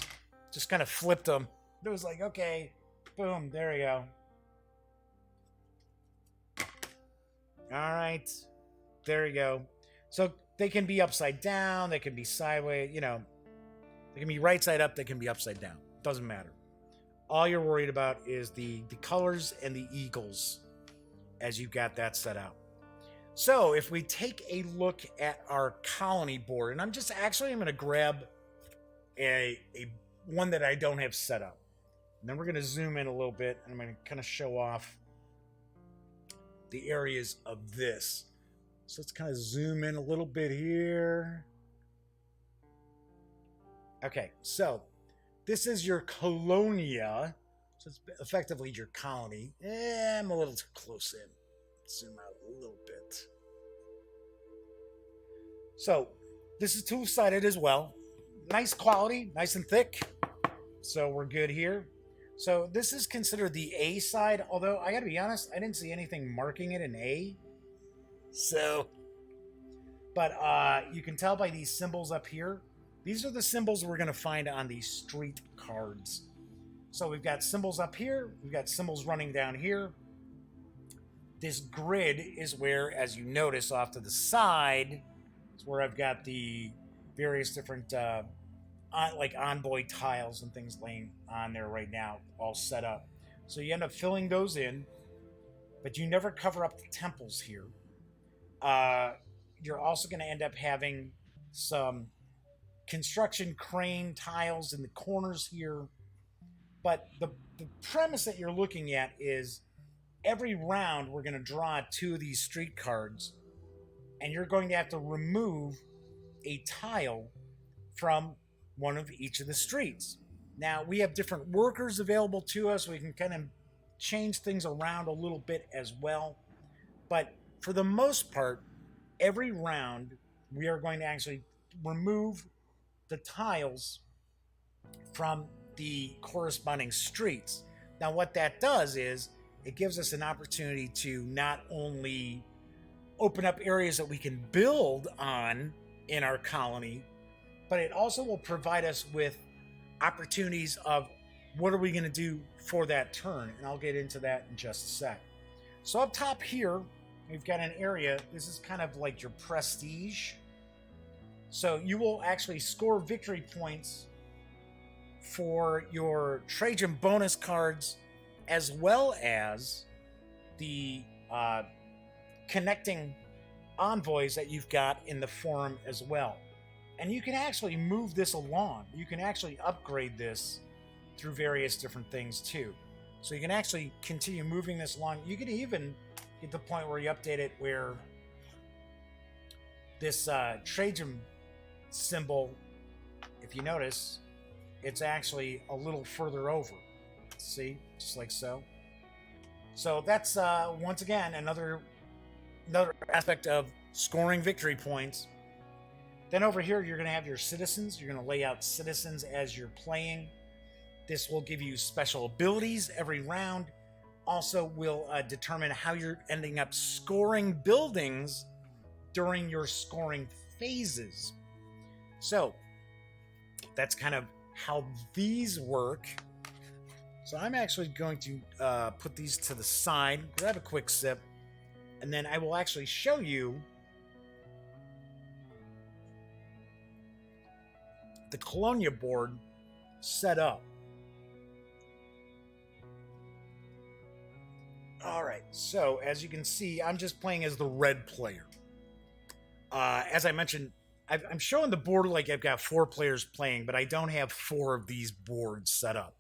just kind of flipped them. It was like, okay, boom, there we go. All right. There you go. So they can be upside down, they can be sideways, they can be right side up, they can be upside down. Doesn't matter. All you're worried about is the colors and the eagles as you've got that set out. So if we take a look at our colony board, and I'm going to grab a one that I don't have set up. And then we're going to zoom in a little bit, and I'm going to kind of show off the areas of this. So let's kind of zoom in a little bit here. Okay, so this is your colonia. So it's effectively your colony. I'm a little too close in. Zoom out a little bit. So this is two-sided as well. Nice quality, nice and thick. So we're good here. So this is considered the A side, although I gotta be honest, I didn't see anything marking it an A. So, but you can tell by these symbols up here. These are the symbols we're gonna find on these street cards. So we've got symbols up here, we've got symbols running down here. This grid is where, as you notice off to the side, is where I've got the various different like envoy tiles and things laying on there right now, all set up. So you end up filling those in, but you never cover up the temples here. You're also going to end up having some construction crane tiles in the corners here. But the premise that you're looking at is every round we're going to draw 2 of these street cards, and you're going to have to remove a tile from one of each of the streets. Now, we have different workers available to us. We can kind of change things around a little bit as well. But for the most part, every round, we are going to actually remove the tiles from the corresponding streets. Now, what that does is it gives us an opportunity to not only open up areas that we can build on in our colony, but it also will provide us with opportunities of what are we going to do for that turn, and I'll get into that in just a sec. So up top here, we've got an area. This is kind of like your prestige. So you will actually score victory points for your Trajan bonus cards, as well as the connecting envoys that you've got in the forum as well. And you can actually move this along. You can actually upgrade this through various different things too. So you can actually continue moving this along. You can even get to the point where you update it where this Trajan symbol, if you notice, it's actually a little further over. See, just like so. So that's once again another aspect of scoring victory points. Then over here, you're going to have your citizens. You're going to lay out citizens as you're playing. This will give you special abilities every round. Also will determine how you're ending up scoring buildings during your scoring phases. So that's kind of how these work. So I'm actually going to put these to the side, grab a quick sip, and then I will actually show you the Colonia board set up. All right, so as you can see, I'm just playing as the red player. As I mentioned, I'm showing the board like I've got 4 players playing, but I don't have 4 of these boards set up.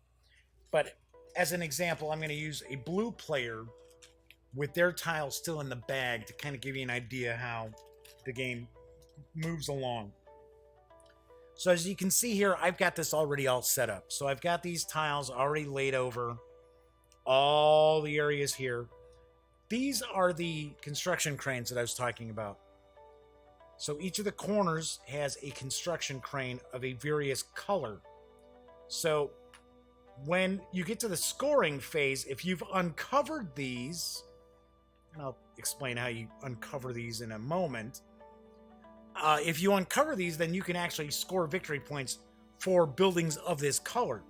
But as an example, I'm going to use a blue player with their tiles still in the bag to kind of give you an idea how the game moves along. So as you can see here, I've got this already all set up. So I've got these tiles already laid over all the areas here. These are the construction cranes that I was talking about. So each of the corners has a construction crane of a various color. So when you get to the scoring phase, if you've uncovered these, and I'll explain how you uncover these in a moment. If you uncover these, then you can actually score victory points for buildings of this color.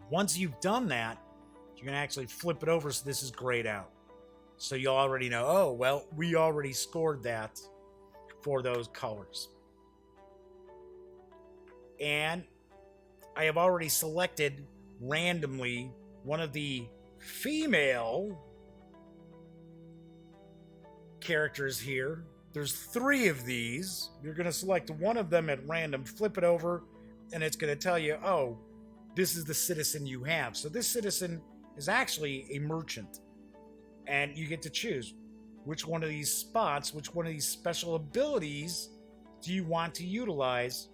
Once you've done that, you can actually flip it over so this is grayed out. So you'll already know, oh, well, we already scored that for those colors. And I have already selected randomly one of the female characters here. There's 3 of these. You're going to select one of them at random, flip it over, and it's going to tell you, oh, this is the citizen you have. So this citizen is actually a merchant. And you get to choose which one of these spots, which one of these special abilities do you want to utilize.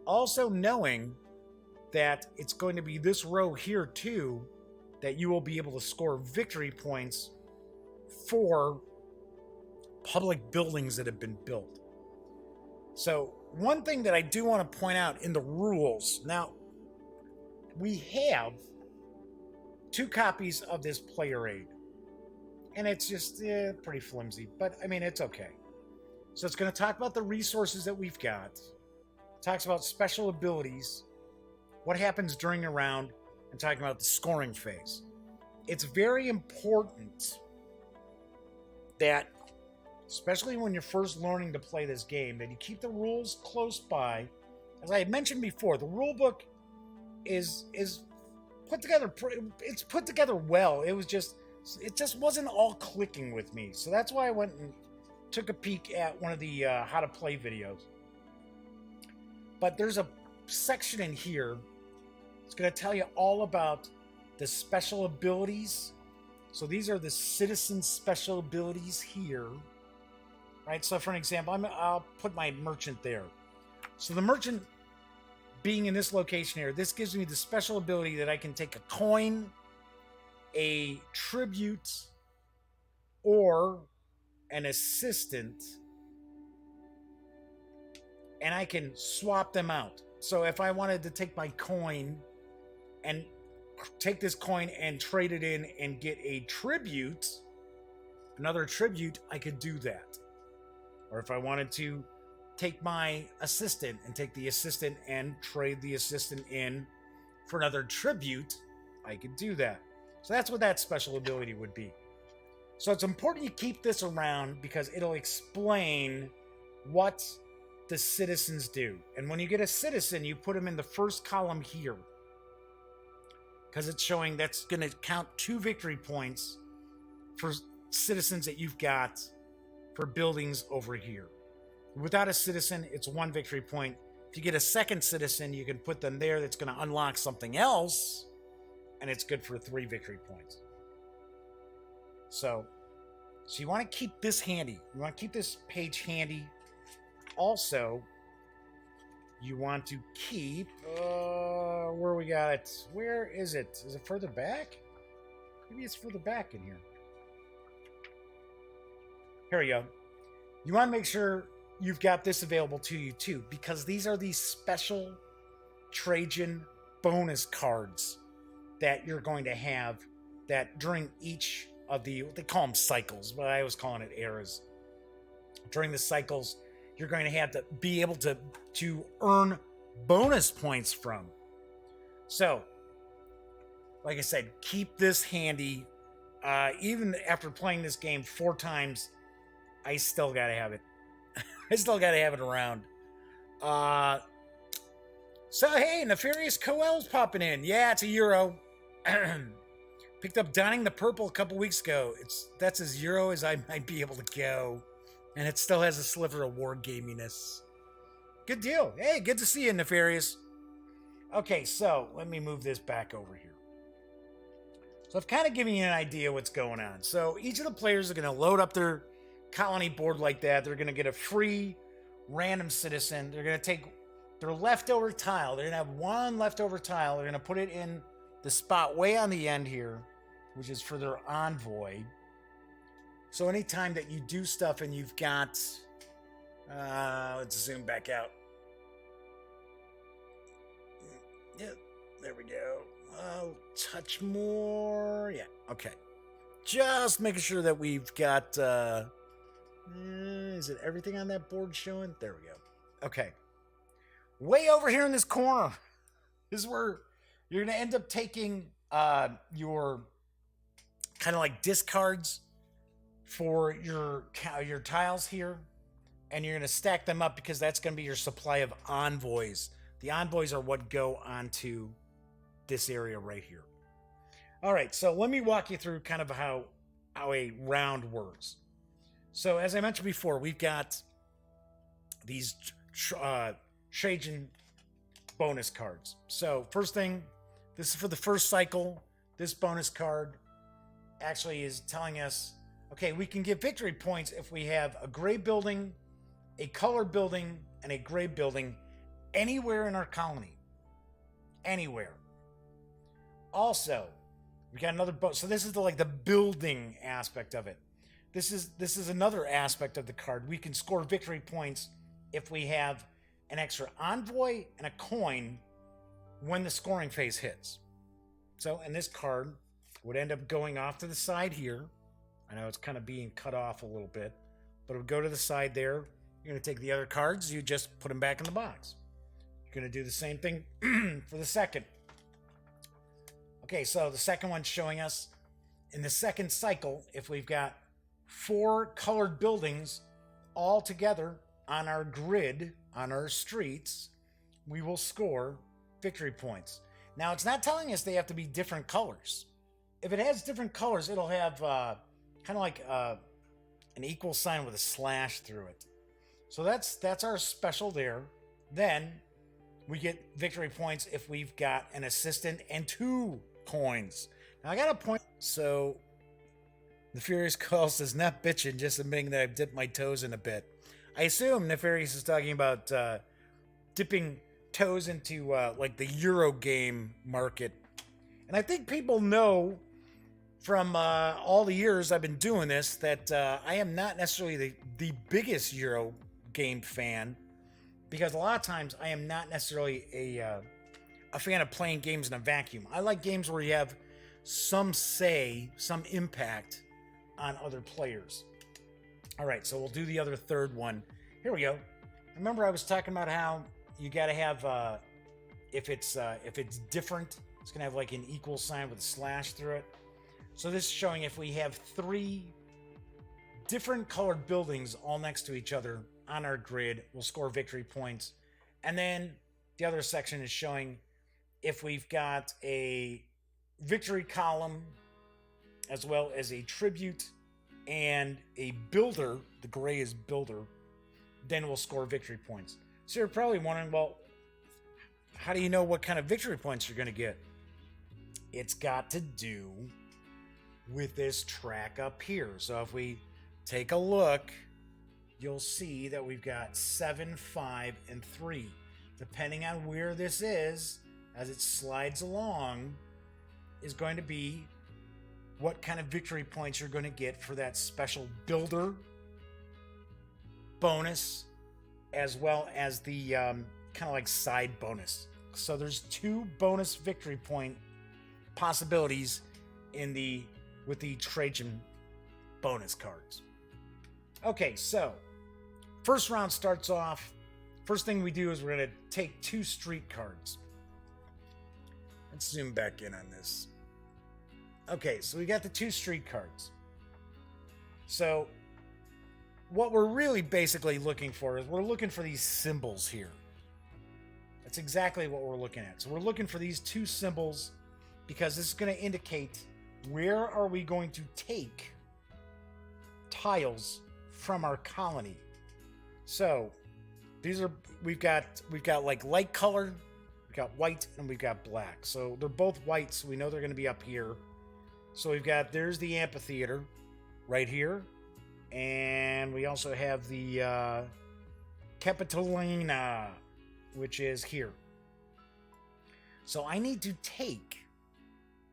Also knowing that it's going to be this row here too, that you will be able to score victory points for public buildings that have been built. So one thing that I do want to point out in the rules, now we have 2 copies of this player aid, and it's just pretty flimsy, but I mean, it's okay. So it's going to talk about the resources that we've got, it talks about special abilities, what happens during a round, and talking about the scoring phase. It's very important that, especially when you're first learning to play this game, that you keep the rules close by. As I had mentioned before, the rule book is put together. It's put together well. It just wasn't all clicking with me. So that's why I went and took a peek at one of the how to play videos. But there's a section in here. It's going to tell you all about the special abilities. So these are the citizen special abilities here. Right, so for an example, I'll put my merchant there. So the merchant being in this location here, this gives me the special ability that I can take a coin, a tribute, or an assistant, and I can swap them out. So if I wanted to take my coin and take this coin and trade it in and get a tribute, another tribute, I could do that. Or if I wanted to take my assistant and take the assistant and trade the assistant in for another tribute, I could do that. So that's what that special ability would be. So it's important you keep this around because it'll explain what the citizens do. And when you get a citizen, you put them in the first column here, because it's showing that's going to count 2 victory points for citizens that you've got for buildings over here. Without a citizen, it's 1 victory point. If you get a second citizen, you can put them there. That's going to unlock something else, and it's good for 3 victory points. So you want to keep this handy. You want to keep this page handy. Also, you want to keep where we got it. Where is it? Is it further back? Maybe it's further back in here. Here we go. You want to make sure you've got this available to you too, because these are these special Trajan bonus cards that you're going to have that during each of the, they call them cycles, but I was calling it eras. During the cycles, you're going to have to be able to earn bonus points from. So, like I said, keep this handy. Even after playing this game 4 times, I still gotta have it. I still gotta have it around. So hey, Nefarious Coel's popping in. Yeah, it's a Euro. Picked up Donning the Purple a couple weeks ago. That's as Euro as I might be able to go. And it still has a sliver of war gaminess. Good deal. Hey, good to see you, Nefarious. Okay, so let me move this back over here. So I've kind of given you an idea what's going on. So each of the players are going to load up their colony board like that. They're going to get a free random citizen. They're going to take their leftover tile. They're going to have 1 leftover tile. They're going to put it in the spot way on the end here, which is for their envoy. So anytime that you do stuff and you've got, let's zoom back out. Yeah, there we go. Touch more. Yeah, okay. Just making sure that we've got, is it everything on that board showing? There we go. Okay. Way over here in this corner is where you're going to end up taking your kind of like discards for your tiles here, and you're going to stack them up because that's going to be your supply of envoys. The envoys are what go onto this area right here. All right, so let me walk you through kind of how a round works. So as I mentioned before, we've got these Trajan bonus cards. So first thing, this is for the first cycle. This bonus card actually is telling us, okay, we can get victory points if we have a gray building, a colored building, and a gray building anywhere in our colony. Anywhere. Also, we got another so this is the building aspect of it. This is another aspect of the card. We can score victory points if we have an extra envoy and a coin when the scoring phase hits. So, and this card would end up going off to the side here. I know it's kind of being cut off a little bit, but it would go to the side there. You're going to take the other cards, you just put them back in the box. You're going to do the same thing for the second. Okay, so the second one's showing us in the second cycle, if we've got 4 colored buildings all together on our grid, on our streets, we will score victory points. Now, it's not telling us they have to be different colors. If it has different colors, it'll have kind of like an equal sign with a slash through it. So that's our special there. Then we get victory points if we've got an assistant and 2 coins. Now I got a point. So the Furious Call says, not bitching, just admitting that I've dipped my toes in a bit. I assume Nefarious is talking about dipping toes into like the Euro game market. And I think people know from all the years I've been doing this that I am not necessarily the biggest Euro game fan, because a lot of times I am not necessarily a fan of playing games in a vacuum. I like games where you have some say, some impact on other players. All right, so we'll do the other third one. Here we go. Remember I was talking about how you got to have, if it's different, it's going to have like an equal sign with a slash through it. So this is showing if we have 3 different colored buildings all next to each other on our grid, we'll score victory points. And then the other section is showing if we've got a victory column as well as a tribute and a builder, the gray is builder, then we'll score victory points. So you're probably wondering, well, how do you know what kind of victory points you're going to get? It's got to do with this track up here. So if we take a look, you'll see that we've got 7, 5, and 3. Depending on where this is, as it slides along, is going to be what kind of victory points you're going to get for that special builder bonus, as well as the kind of like side bonus. So there's 2 bonus victory point possibilities with the Trajan bonus cards. Okay, so first round starts off. First thing we do is we're going to take 2 street cards. Let's zoom back in on this. Okay, so we got the 2 street cards. So what we're really basically looking for is we're looking for these symbols here. That's exactly what we're looking at. So we're looking for these 2 symbols because this is going to indicate where are we going to take tiles from our colony. So these are we've got like light color, we've got white, and we've got black. So they're both white, so we know they're going to be up here. So there's the amphitheater right here, and we also have the Capitolina, which is here. So I need to take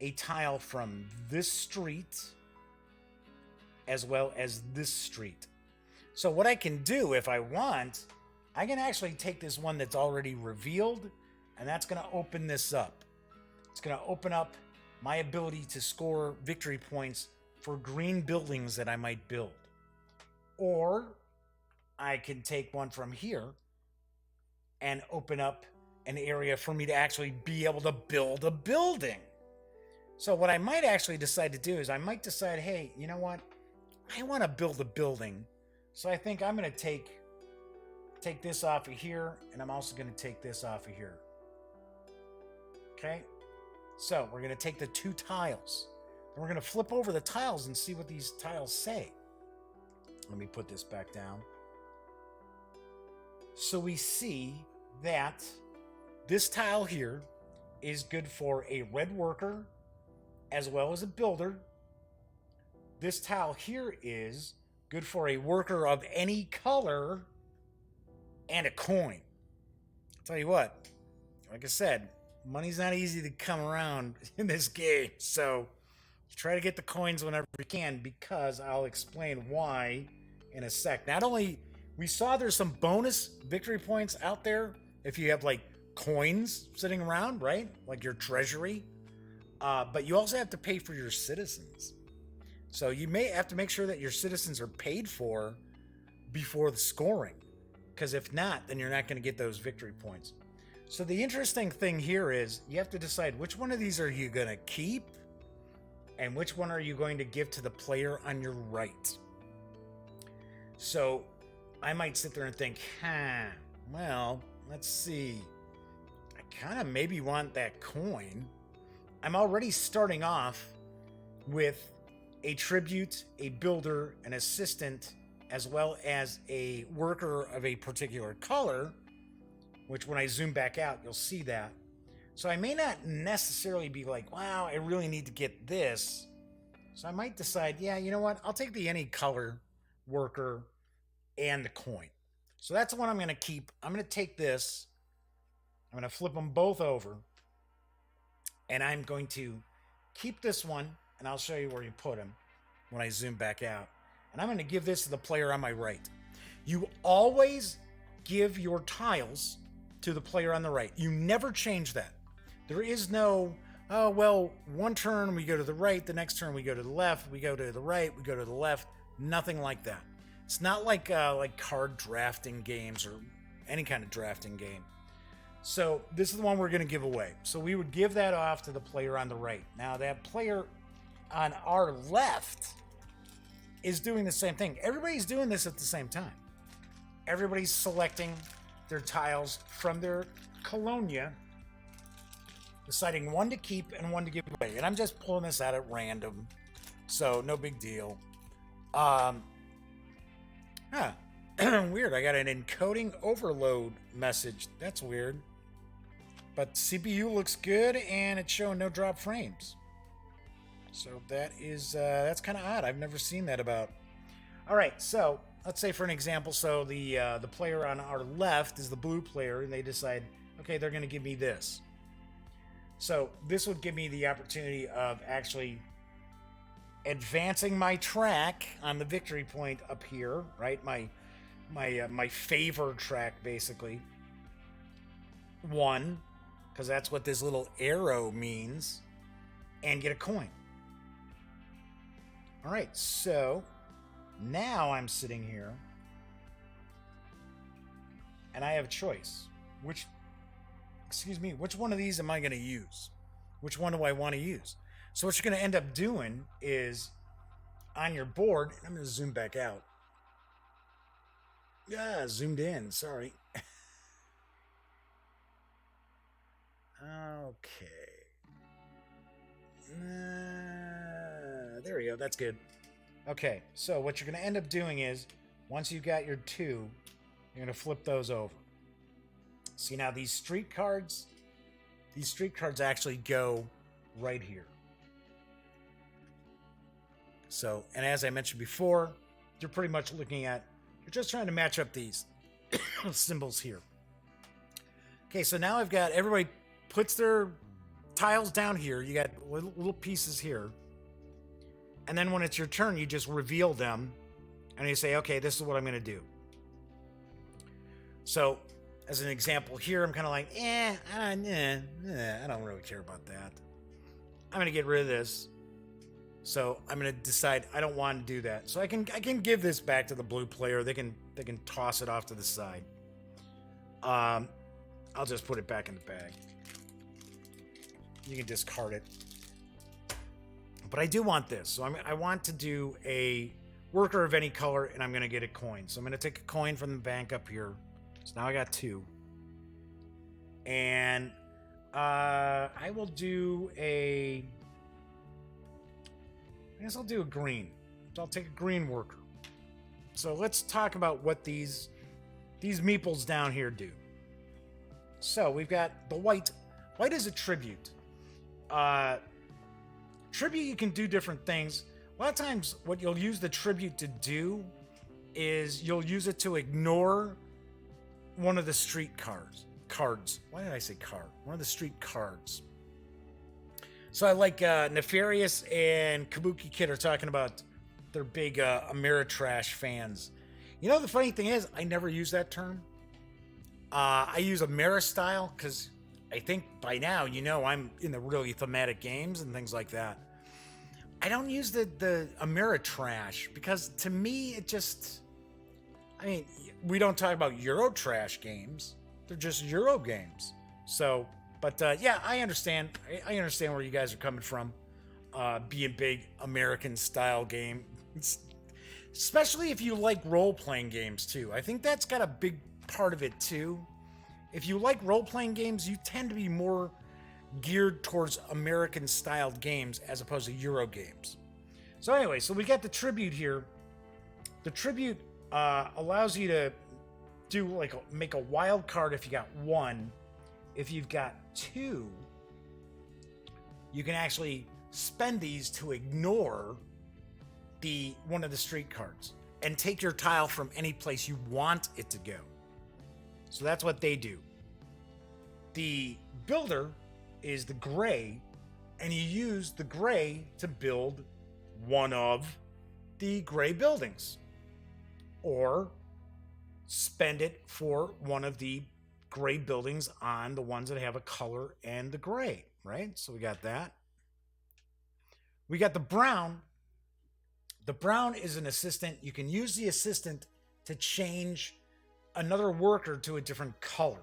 a tile from this street as well as this street. So what I can do if I want, I can actually take this one that's already revealed, and that's going to open this up. It's going to open up my ability to score victory points for green buildings that I might build. Or I can take one from here and open up an area for me to actually be able to build a building. So what I might actually decide to do is I might decide, hey, you know what? I want to build a building. So I think I'm going to take this off of here, and I'm also going to take this off of here. Okay? So we're going to take the 2 tiles. And we're going to flip over the tiles and see what these tiles say. Let me put this back down. So we see that this tile here is good for a red worker as well as a builder. This tile here is good for a worker of any color and a coin. I'll tell you what, like I said, money's not easy to come around in this game, so try to get the coins whenever you can, because I'll explain why in a sec. Not only, we saw there's some bonus victory points out there if you have like coins sitting around, right? Like your treasury. But you also have to pay for your citizens. So you may have to make sure that your citizens are paid for before the scoring. Because if not, then you're not going to get those victory points. So the interesting thing here is you have to decide which one of these are you going to keep and which one are you going to give to the player on your right. So I might sit there and think, well, let's see. I kind of maybe want that coin. I'm already starting off with a tribute, a builder, an assistant, as well as a worker of a particular color, which when I zoom back out, you'll see that. So I may not necessarily be like, wow, I really need to get this. So I might decide, yeah, you know what? I'll take the any color worker and the coin. So that's the one I'm going to keep. I'm going to take this. I'm going to flip them both over. And I'm going to keep this one, and I'll show you where you put him when I zoom back out. And I'm going to give this to the player on my right. You always give your tiles to the player on the right. You never change that. There is no, oh, well, one turn we go to the right, the next turn we go to the left, we go to the right, we go to the left. Nothing like that. It's not like card drafting games or any kind of drafting game. So this is the one we're going to give away. So we would give that off to the player on the right. Now that player on our left is doing the same thing. Everybody's doing this at the same time. Everybody's selecting their tiles from their colonia, deciding one to keep and one to give away. And I'm just pulling this out at random, so no big deal. Weird. I got an encoding overload message. That's weird. But CPU looks good, and it's showing no drop frames. So that is that's kind of odd. I've never seen that about. All right, so let's say for an example, so the player on our left is the blue player, and they decide, okay, they're going to give me this. So this would give me the opportunity of actually advancing my track on the victory point up here, right? My favor track, basically. 1, because that's what this little arrow means, and get a coin. All right, so now I'm sitting here, and I have a choice. Which one of these am I going to use? Which one do I want to use? So what you're going to end up doing is, on your board, I'm going to zoom back out. Yeah, zoomed in, sorry. Okay. There we go, that's good. Okay, so what you're going to end up doing is, once you've got your 2, you're going to flip those over. See, now these street cards actually go right here. So, and as I mentioned before, you're pretty much looking at, you're just trying to match up these symbols here. Okay, so now I've got, everybody puts their tiles down here. You got little pieces here. And then when it's your turn, you just reveal them. And you say, okay, this is what I'm going to do. So, as an example here, I'm kind of like, I don't really care about that. I'm going to get rid of this. So I'm going to decide I don't want to do that. So I can give this back to the blue player. They can toss it off to the side. I'll just put it back in the bag. You can discard it. But I do want this. So I want to do a worker of any color, and I'm going to get a coin. So I'm going to take a coin from the bank up here. So now I got 2. And I will do I guess I'll do a green. So I'll take a green worker. So let's talk about what these meeples down here do. So we've got the white. White is a tribute. Tribute, you can do different things. A lot of times what you'll use the tribute to do is you'll use it to ignore one of the street cards. Why did I say card? One of the street cards. So I like Nefarious and Kabuki Kid are talking about their big Ameritrash fans. You know, the funny thing is, I never use that term. I use Ameristyle because I think by now, you know, I'm in the really thematic games and things like that. I don't use the Ameritrash because to me, it just... I mean, we don't talk about Eurotrash games. They're just Euro games. So, but yeah, I understand. I understand where you guys are coming from. Being big American-style game. Especially if you like role-playing games, too. I think that's got a big part of it, too. If you like role-playing games, you tend to be more geared towards American-styled games as opposed to Euro games. So anyway, so we got the tribute here. The tribute allows you to do make a wild card if you got 1. If you've got 2, you can actually spend these to ignore one of the street cards and take your tile from any place you want it to go. So that's what they do. The builder is the gray, and you use the gray to build one of the gray buildings, or spend it for one of the gray buildings on the ones that have a color and the gray, right? So we got that. We got the brown. The brown is an assistant. You can use the assistant to change another worker to a different color.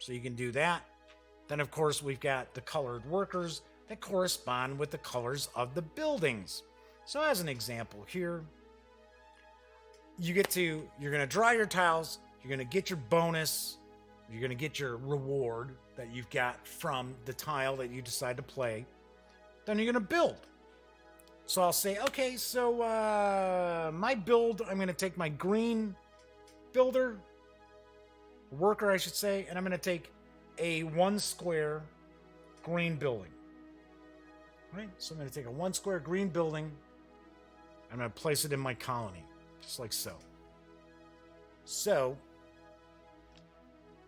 So you can do that. Then, of course, we've got the colored workers that correspond with the colors of the buildings. So as an example here, you're going to draw your tiles, you're going to get your bonus, you're going to get your reward that you've got from the tile that you decide to play. Then you're going to build. So I'll say, okay, so my build, I'm going to take my green worker, I should say, and I'm going to take a 1 square green building. Right? So I'm going to take a 1 square green building. I'm going to place it in my colony, just like so. So,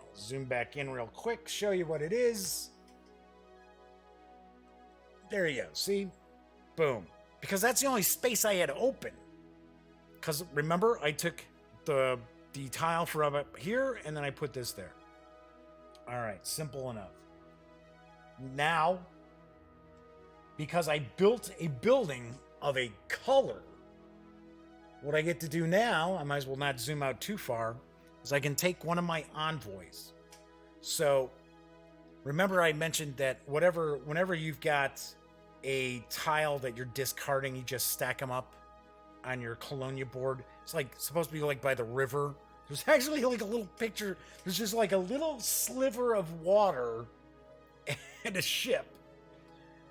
I'll zoom back in real quick, show you what it is. There you go. See? Boom. Because that's the only space I had open. Because remember, I took the tile from up here, and then I put this there. All right, simple enough. Now, because I built a building of a color, what I get to do now, I might as well not zoom out too far, is I can take one of my envoys. So, remember I mentioned that whenever you've got a tile that you're discarding, you just stack them up on your colonia board. It's like supposed to be like by the river. There's actually like a little picture. There's just like a little sliver of water and a ship.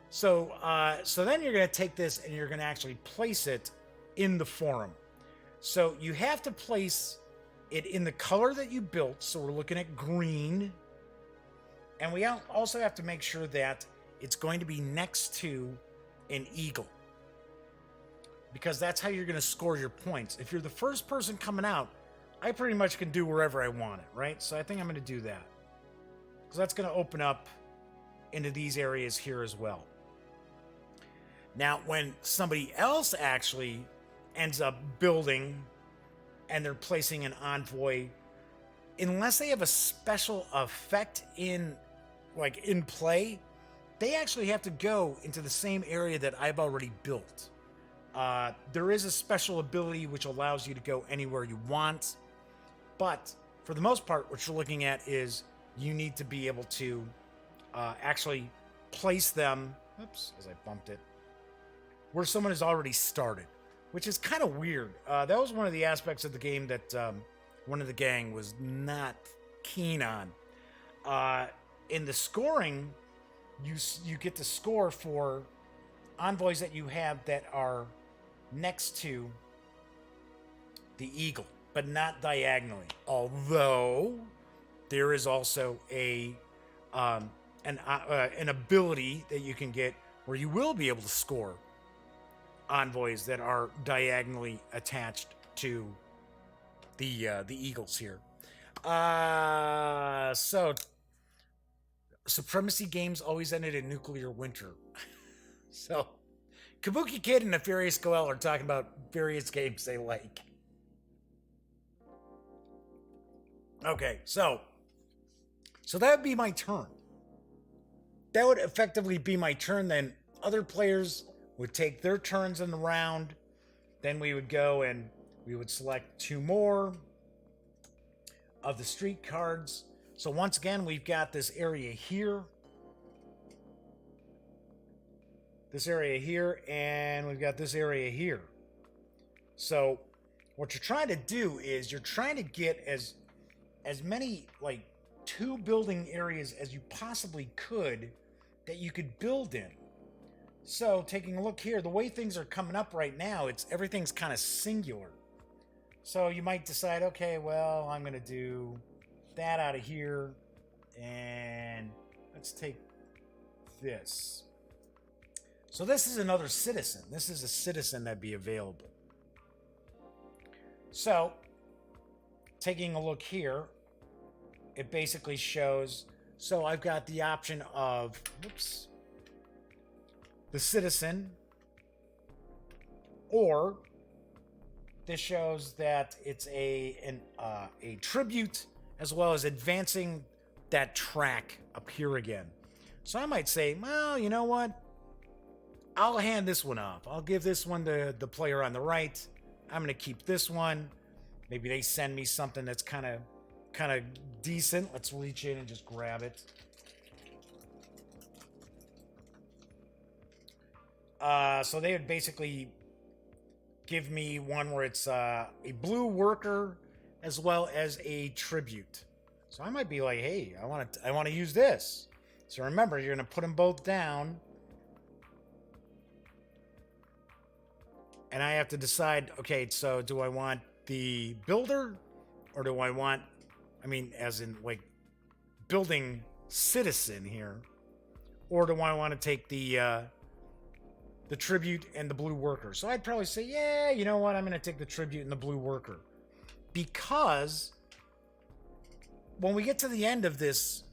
So then you're going to take this and you're going to actually place it in the forum. So you have to place it in the color that you built. So we're looking at green. And we also have to make sure that it's going to be next to an eagle. Because that's how you're going to score your points. If you're the first person coming out, I pretty much can do wherever I want it, right? So I think I'm going to do that. Because that's going to open up into these areas here as well. Now, when somebody else actually ends up building and they're placing an envoy, unless they have a special effect in play, they actually have to go into the same area that I've already built. There is a special ability which allows you to go anywhere you want, but for the most part, what you're looking at is you need to be able to actually place them, oops, as I bumped it, where someone has already started. which is kind of weird. That was one of the aspects of the game that one of the gang was not keen on. In the scoring, you get to score for envoys that you have that are next to the eagle, but not diagonally. Although there is also an ability that you can get where you will be able to score envoys that are diagonally attached to the eagles here. So Supremacy games always ended in nuclear winter. So Kabuki Kid and Nefarious Goel are talking about various games they like. Okay, so that would be my turn. That would effectively be my turn. Then other players would take their turns in the round. Then we would go and we would select 2 more of the street cards. So once again, we've got this area here. This area here, and we've got this area here. So what you're trying to do is you're trying to get as many like 2 building areas as you possibly could that you could build in. So taking a look here, the way things are coming up right now, everything's kind of singular. So you might decide, okay, well, I'm going to do that out of here, and let's take this. So this is another citizen. This is a citizen that'd be available. So taking a look here, it basically shows, so I've got the option of, the citizen, or this shows that it's a tribute, as well as advancing that track up here again. So I might say, well, you know what? I'll hand this one off. I'll give this one to the player on the right. I'm going to keep this one. Maybe they send me something that's kind of decent. Let's reach in and just grab it. So they would basically give me one where it's a blue worker as well as a tribute. So I might be like, hey, I want to use this. So remember, you're going to put them both down. And I have to decide, okay, so do I want the builder, or do I want, as in like building citizen here, or do I want to take the tribute and the blue worker? So I'd probably say, yeah, you know what? I'm going to take the tribute and the blue worker, because when we get to the end of this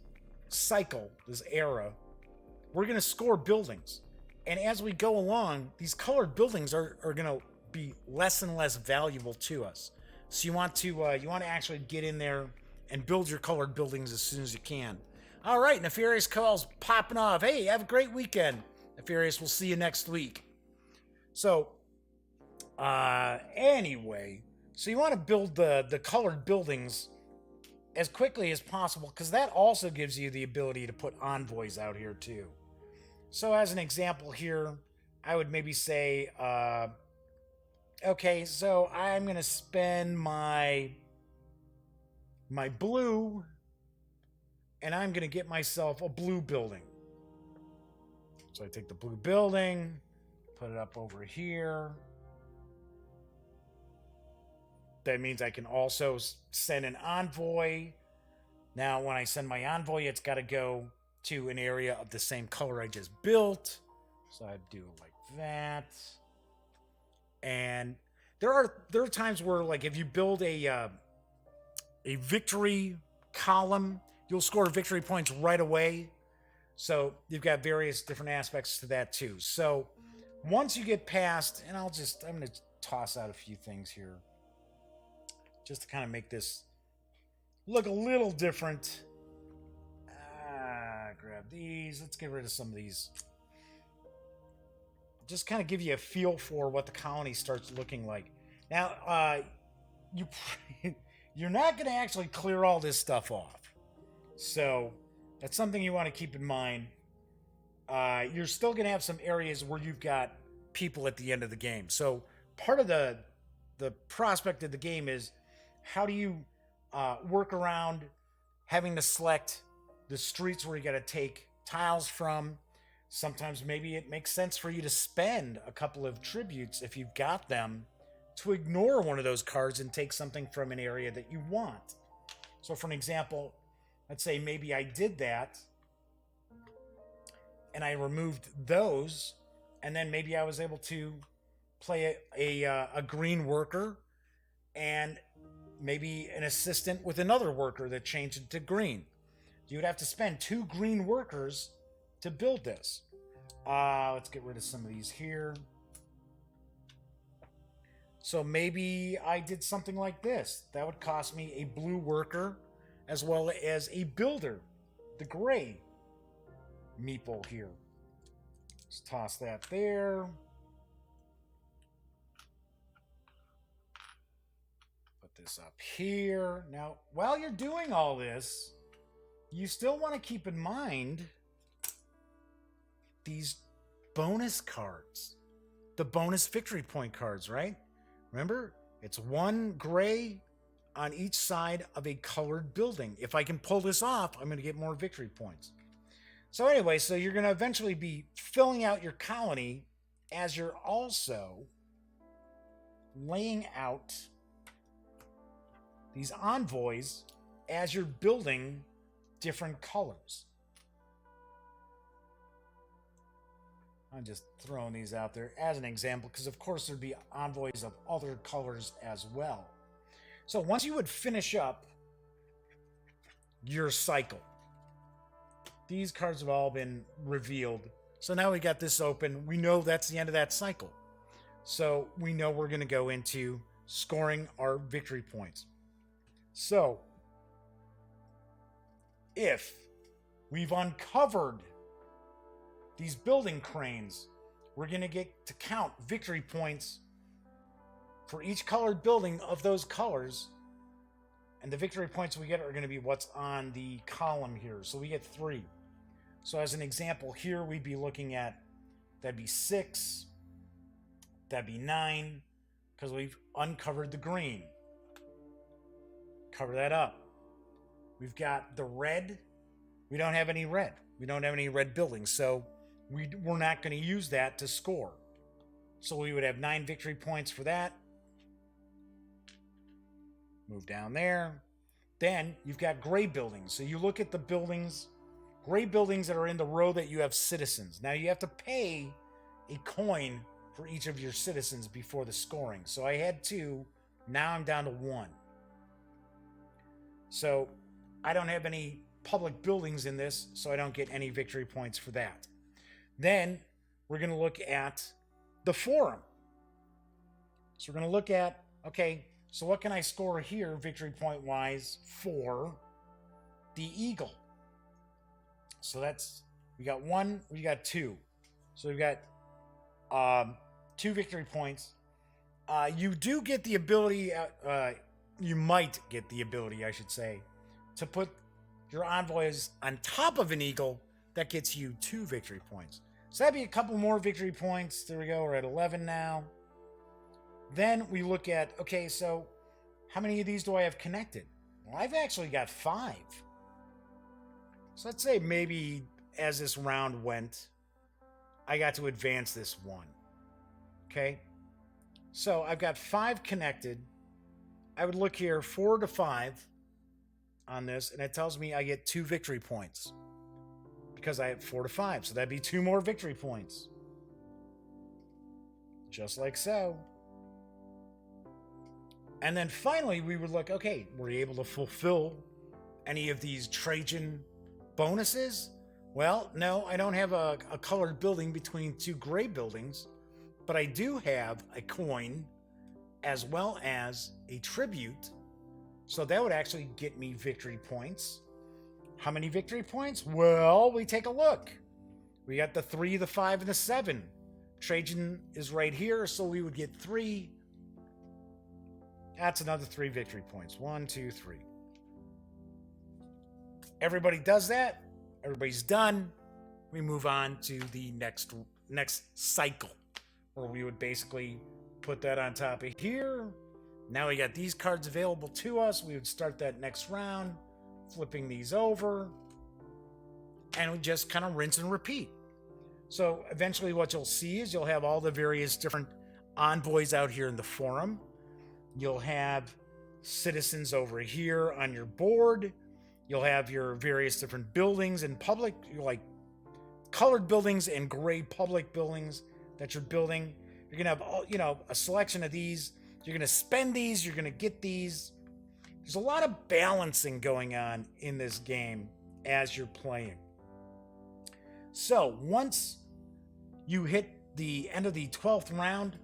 cycle, this era, we're going to score buildings. And as we go along, these colored buildings are going to be less and less valuable to us. So you want to actually get in there and build your colored buildings as soon as you can. All right, Nefarious Coel's popping off. Hey, have a great weekend. Nefarious, we'll see you next week. So, anyway, so you want to build the colored buildings as quickly as possible, because that also gives you the ability to put envoys out here too. So as an example here, I would maybe say, okay, so I'm going to spend my blue, and I'm going to get myself a blue building. So I take the blue building, put it up over here. That means I can also send an envoy. Now, when I send my envoy, it's got to go to an area of the same color I just built. So I'd do it like that. And there are times where, like, if you build a victory column, you'll score victory points right away. So you've got various different aspects to that too. So once you get past, and I'm going to toss out a few things here just to kind of make this look a little different. Grab these. Let's get rid of some of these. Just kind of give you a feel for what the colony starts looking like. Now, you're not going to actually clear all this stuff off. So that's something you want to keep in mind. You're still going to have some areas where you've got people at the end of the game. So part of the prospect of the game is how do you work around having to select the streets where you got to take tiles from. Sometimes maybe it makes sense for you to spend a couple of tributes if you've got them to ignore one of those cards and take something from an area that you want. So for an example, let's say maybe I did that and I removed those, and then maybe I was able to play a green worker and maybe an assistant with another worker that changed it to green. You would have to spend 2 green workers to build this. Let's get rid of some of these here. So maybe I did something like this. That would cost me a blue worker as well as a builder, the gray meeple here. Let's toss that there. Put this up here. Now, while you're doing all this, you still want to keep in mind these bonus cards, the bonus victory point cards, right? Remember, it's 1 gray on each side of a colored building. If I can pull this off, I'm going to get more victory points. So anyway, so you're going to eventually be filling out your colony as you're also laying out these envoys as you're building different colors. I'm just throwing these out there as an example because, of course, there'd be envoys of other colors as well. So once you would finish up your cycle, these cards have all been revealed. So now we got this open. We know that's the end of that cycle. So we know we're going to go into scoring our victory points. So if we've uncovered these building cranes, we're going to get to count victory points for each colored building of those colors. And the victory points we get are going to be what's on the column here. So we get 3. So as an example here, we'd be looking at, that'd be 6, that'd be 9, because we've uncovered the green. Cover that up. We've got the red. We don't have any red. We don't have any red buildings, so we're not going to use that to score. So we would have 9 victory points for that. Move down there. Then you've got gray buildings. So you look at the buildings, gray buildings that are in the row that you have citizens. Now you have to pay a coin for each of your citizens before the scoring. So I had 2. Now I'm down to 1. So I don't have any public buildings in this, so I don't get any victory points for that. Then we're going to look at the forum. So we're going to look at, okay, so what can I score here victory point wise for the eagle? So that's, we got 1, we got 2. So we've got 2 victory points. You do get the ability, you might get the ability, I should say, to put your envoys on top of an eagle. That gets you 2 victory points. So that'd be a couple more victory points. There we go. We're at 11 now. Then we look at, okay, so how many of these do I have connected? Well, I've actually got 5. So let's say maybe as this round went, I got to advance this 1. Okay. So I've got 5 connected. I would look here 4 to 5 on this, and it tells me I get 2 victory points because I have 4 to 5. So that'd be 2 more victory points. Just like so. And then finally, we would look, okay, were you able to fulfill any of these Trajan bonuses? Well, no, I don't have a colored building between 2 gray buildings, but I do have a coin as well as a tribute. So that would actually get me victory points. How many victory points? Well, we take a look. We got the 3, the 5, and the 7. Trajan is right here, so we would get 3. That's another 3 victory points. 1, 2, 3. Everybody does that. Everybody's done. We move on to the next cycle, where we would basically Put that on top of here. Now we got these cards available to us. We would start that next round, flipping these over, and we just kind of rinse and repeat. So eventually what you'll see is you'll have all the various different envoys out here in the forum. You'll have citizens over here on your board. You'll have your various different buildings and public, like colored buildings and gray public buildings that you're building. You're going to have, a selection of these. You're going to spend these. You're going to get these. There's a lot of balancing going on in this game as you're playing. So once you hit the end of the 12th round,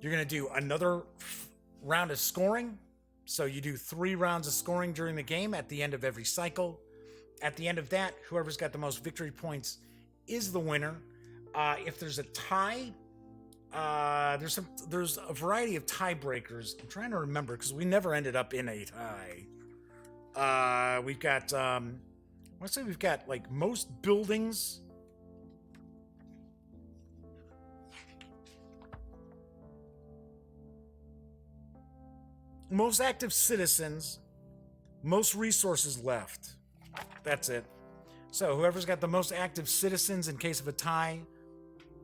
you're going to do another round of scoring. So you do 3 rounds of scoring during the game at the end of every cycle. At the end of that, whoever's got the most victory points is the winner. If there's a tie, there's a variety of tiebreakers. I'm trying to remember because we never ended up in a tie. We've got let's say we've got like most buildings. Most active citizens, most resources left. That's it. So whoever's got the most active citizens in case of a tie,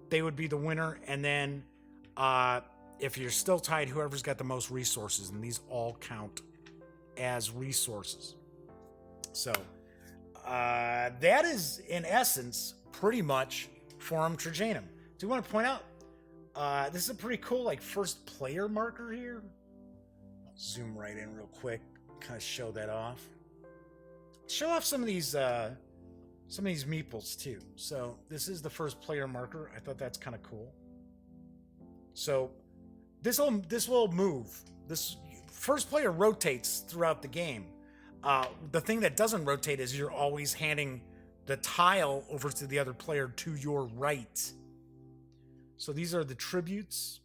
they would be the winner. And then if you're still tied, whoever's got the most resources, and these all count as resources. So that is, in essence, pretty much Forum Trajanum. Do you want to point out, this is a pretty cool like first player marker here. Zoom right in real quick, kind of show that off. Show off some of these meeples too. So this is the first player marker. I thought that's kind of cool. So this will move. This first player rotates throughout the game. The thing that doesn't rotate is you're always handing the tile over to the other player to your right. So these are the tributes.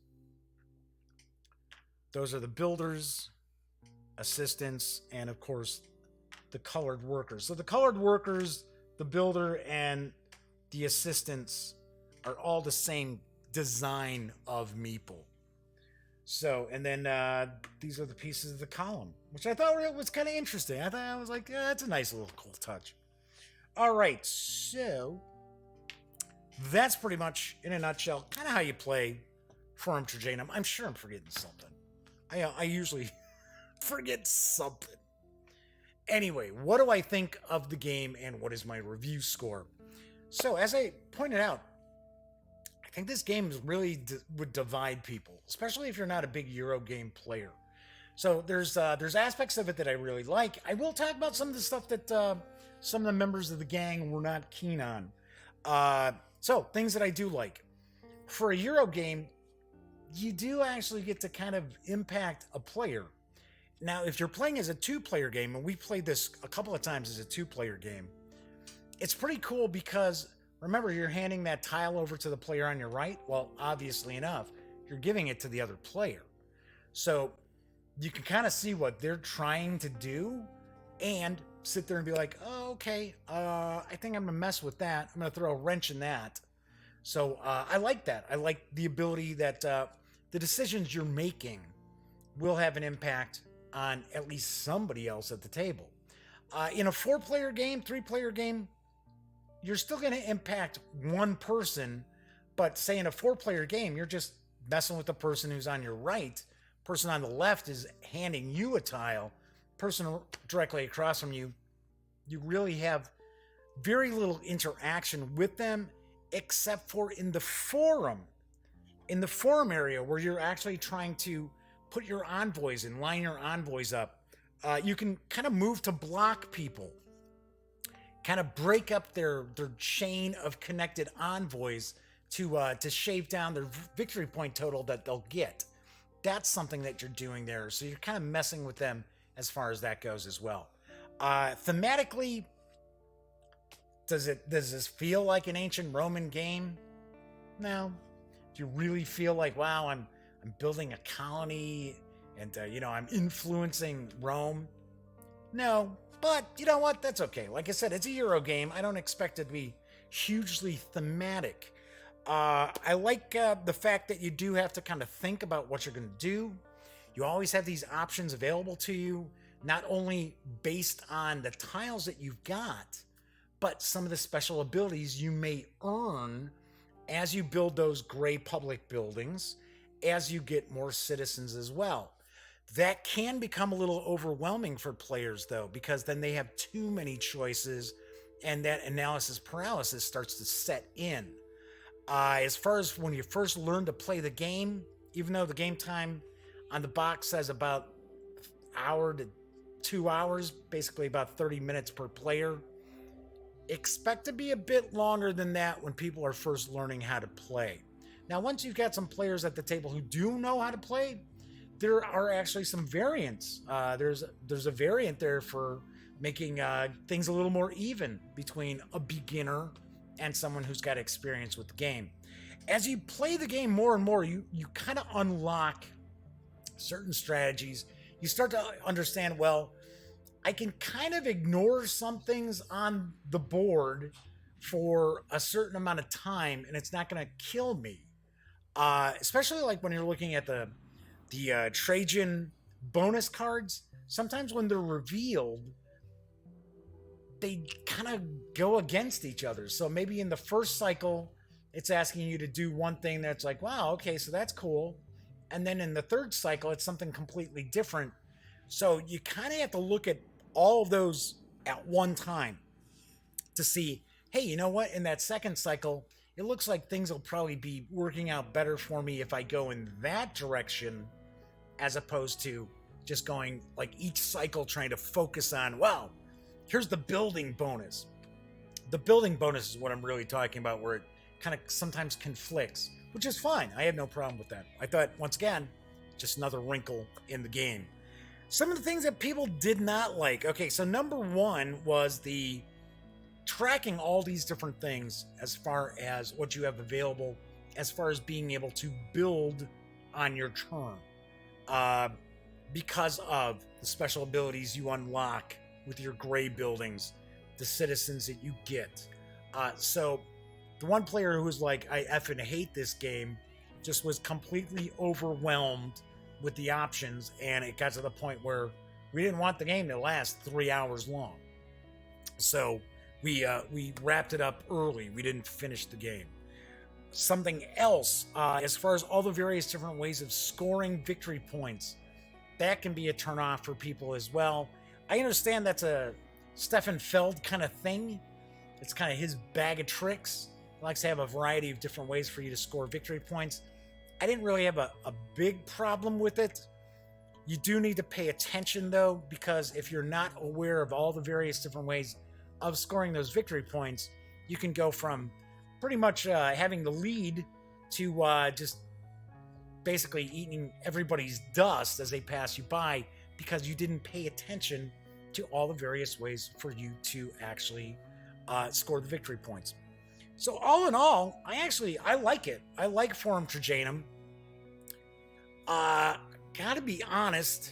Those are the builders, assistants, and of course, the colored workers. So the colored workers, the builder, and the assistants are all the same design of meeple. So, and then these are the pieces of the column, which I thought was kind of interesting. I was like, that's a nice little cool touch. All right, so that's pretty much, in a nutshell, kind of how you play Forum Trajanum. I'm sure I'm forgetting something. I usually forget something. Anyway, what do I think of the game and what is my review score? So, as I pointed out, I think this game really would divide people, especially if you're not a big Euro game player. So there's aspects of it that I really like. I will talk about some of the stuff that some of the members of the gang were not keen on. So things that I do like. For a Euro game, you do actually get to kind of impact a player. Now, if you're playing as a 2-player game, and we played this a couple of times as a 2-player game, it's pretty cool because, remember, you're handing that tile over to the player on your right. Well, obviously enough, you're giving it to the other player. So you can kind of see what they're trying to do and sit there and be like, oh, okay, I think I'm going to mess with that. I'm going to throw a wrench in that. So I like that. I like the ability that the decisions you're making will have an impact on at least somebody else at the table. In a 4-player game, 3-player game, you're still going to impact one person, but say in a 4-player game, you're just messing with the person who's on your right. Person on the left is handing you a tile. Person directly across from you, you really have very little interaction with them, except for in the forum. In the forum area where you're actually trying to put your envoys and line your envoys up, you can kind of move to block people, kind of break up their chain of connected envoys to shave down their victory point total that they'll get. That's something that you're doing there. So you're kind of messing with them as far as that goes as well. Thematically, does this feel like an ancient Roman game? No. Do you really feel like, wow, I'm building a colony and I'm influencing Rome? No. But you know what? That's okay. Like I said, it's a Euro game. I don't expect it to be hugely thematic. I like the fact that you do have to kind of think about what you're going to do. You always have these options available to you, not only based on the tiles that you've got, but some of the special abilities you may earn as you build those gray public buildings, as you get more citizens as well. That can become a little overwhelming for players, though, because then they have too many choices and that analysis paralysis starts to set in. As far as when you first learn to play the game, even though the game time on the box says about hour to 2 hours, basically about 30 minutes per player, expect to be a bit longer than that when people are first learning how to play. Now, once you've got some players at the table who do know how to play, there are actually some variants. There's a variant there for making things a little more even between a beginner and someone who's got experience with the game. As you play the game more and more, you kind of unlock certain strategies. You start to understand, well, I can kind of ignore some things on the board for a certain amount of time and it's not going to kill me. Especially like when you're looking at the Trajan bonus cards, sometimes when they're revealed, they kind of go against each other. So maybe in the first cycle, it's asking you to do one thing that's like, wow, okay, so that's cool. And then in the third cycle, it's something completely different. So you kind of have to look at all of those at one time to see, hey, you know what? In that second cycle, it looks like things will probably be working out better for me if I go in that direction, as opposed to just going like each cycle trying to focus on, wow, here's the building bonus. The building bonus is what I'm really talking about, where it kind of sometimes conflicts, which is fine. I have no problem with that. I thought, once again, just another wrinkle in the game. Some of the things that people did not like. Okay, so number one was the tracking all these different things as far as what you have available, as far as being able to build on your turn. Because of the special abilities you unlock with your gray buildings, the citizens that you get. So the one player who was like, I effing hate this game, just was completely overwhelmed with the options, and it got to the point where we didn't want the game to last 3 hours long. So we wrapped it up early. We didn't finish the game. Something else, as far as all the various different ways of scoring victory points, that can be a turnoff for people as well. I understand that's a Stefan Feld kind of thing. It's kind of his bag of tricks. He likes to have a variety of different ways for you to score victory points. I didn't really have a big problem with it. You do need to pay attention, though, because if you're not aware of all the various different ways of scoring those victory points, you can go from pretty much having the lead to just basically eating everybody's dust as they pass you by, because you didn't pay attention to all the various ways for you to actually score the victory points. So all in all, I like it. I like Forum Trajanum. Gotta be honest,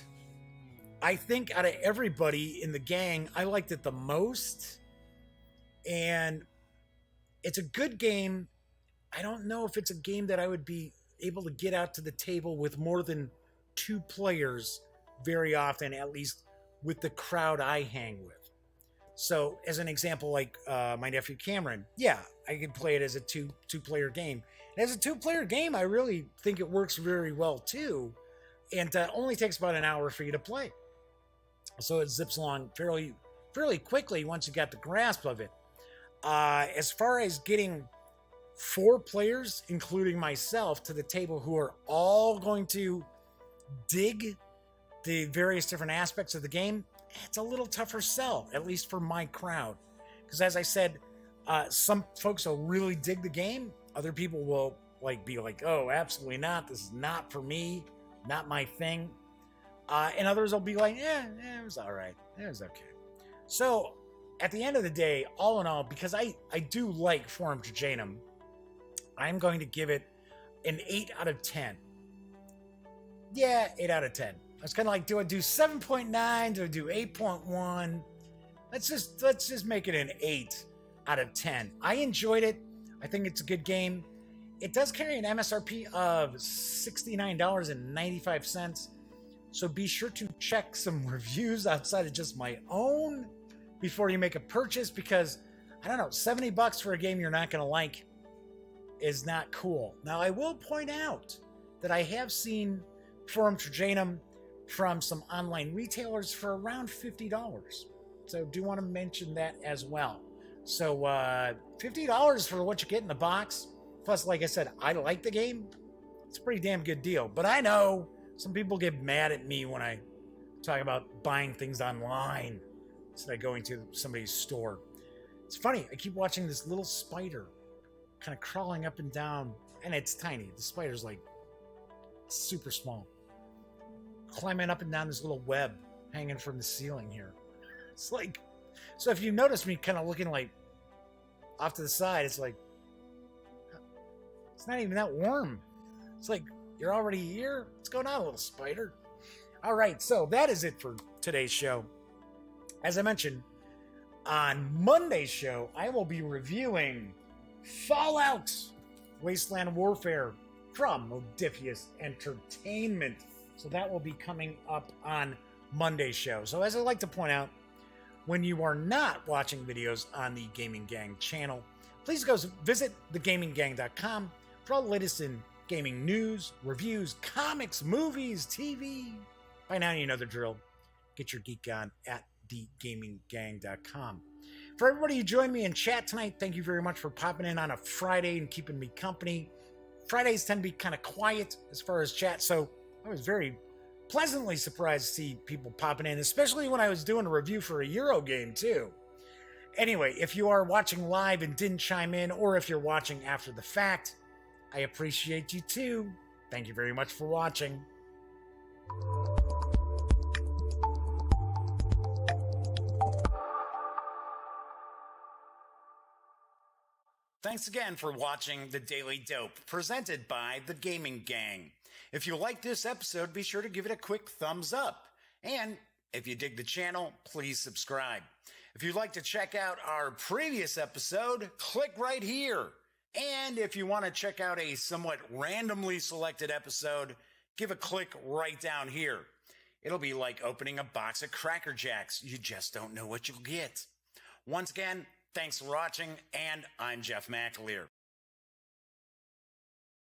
I think out of everybody in the gang, I liked it the most. And it's a good game. I don't know if it's a game that I would be able to get out to the table with more than 2 players very often, at least with the crowd I hang with. So as an example, like my nephew Cameron, yeah, I could play it as a two-player game. And as a 2-player game, I really think it works very well too. And only takes about an hour for you to play. So it zips along fairly quickly once you got the grasp of it. As far as getting 4 players, including myself, to the table who are all going to dig the various different aspects of the game, it's a little tougher sell, at least for my crowd. Because as I said, some folks will really dig the game. Other people will be like, oh, absolutely not. This is not for me, not my thing. And others will be like, it was all right. It was okay. So at the end of the day, all in all, because I do like Forum Trajanum, I'm going to give it an 8 out of 10. Yeah, 8 out of 10. I was kind of like, do I do 7.9? Do I do 8.1? Let's just make it an 8 out of 10. I enjoyed it. I think it's a good game. It does carry an MSRP of $69.95. So be sure to check some reviews outside of just my own before you make a purchase, because I don't know, $70 for a game you're not going to like is not cool. Now, I will point out that I have seen Forum Trajanum from some online retailers for around $50. So do want to mention that as well. So $50 for what you get in the box. Plus, like I said, I like the game. It's a pretty damn good deal. But I know some people get mad at me when I talk about buying things online instead of going to somebody's store. It's funny. I keep watching this little spider kind of crawling up and down, and it's tiny. The spider's like super small, climbing up and down this little web hanging from the ceiling here. It's like, so if you notice me kind of looking like off to the side, it's like, it's not even that warm. It's like, you're already here? What's going on, little spider? All right, so that is it for today's show. As I mentioned, on Monday's show, I will be reviewing Fallout Wasteland Warfare from Modiphius Entertainment. So that will be coming up on Monday's show. So as I like to point out, when you are not watching videos on the Gaming Gang channel, please go visit thegaminggang.com for all the latest in gaming news, reviews, comics, movies, TV. By now you know the drill. Get your geek on at thegaminggang.com. For everybody who joined me in chat tonight, thank you very much for popping in on a Friday and keeping me company. Fridays tend to be kind of quiet as far as chat, so I was very pleasantly surprised to see people popping in, especially when I was doing a review for a Euro game too. Anyway, if you are watching live and didn't chime in, or if you're watching after the fact, I appreciate you too. Thank you very much for watching. Thanks again for watching The Daily Dope, presented by The Gaming Gang. If you like this episode, be sure to give it a quick thumbs up. And if you dig the channel, please subscribe. If you'd like to check out our previous episode, click right here. And if you want to check out a somewhat randomly selected episode, give a click right down here. It'll be like opening a box of Cracker Jacks. You just don't know what you'll get. Once again, thanks for watching, and I'm Jeff McAleer.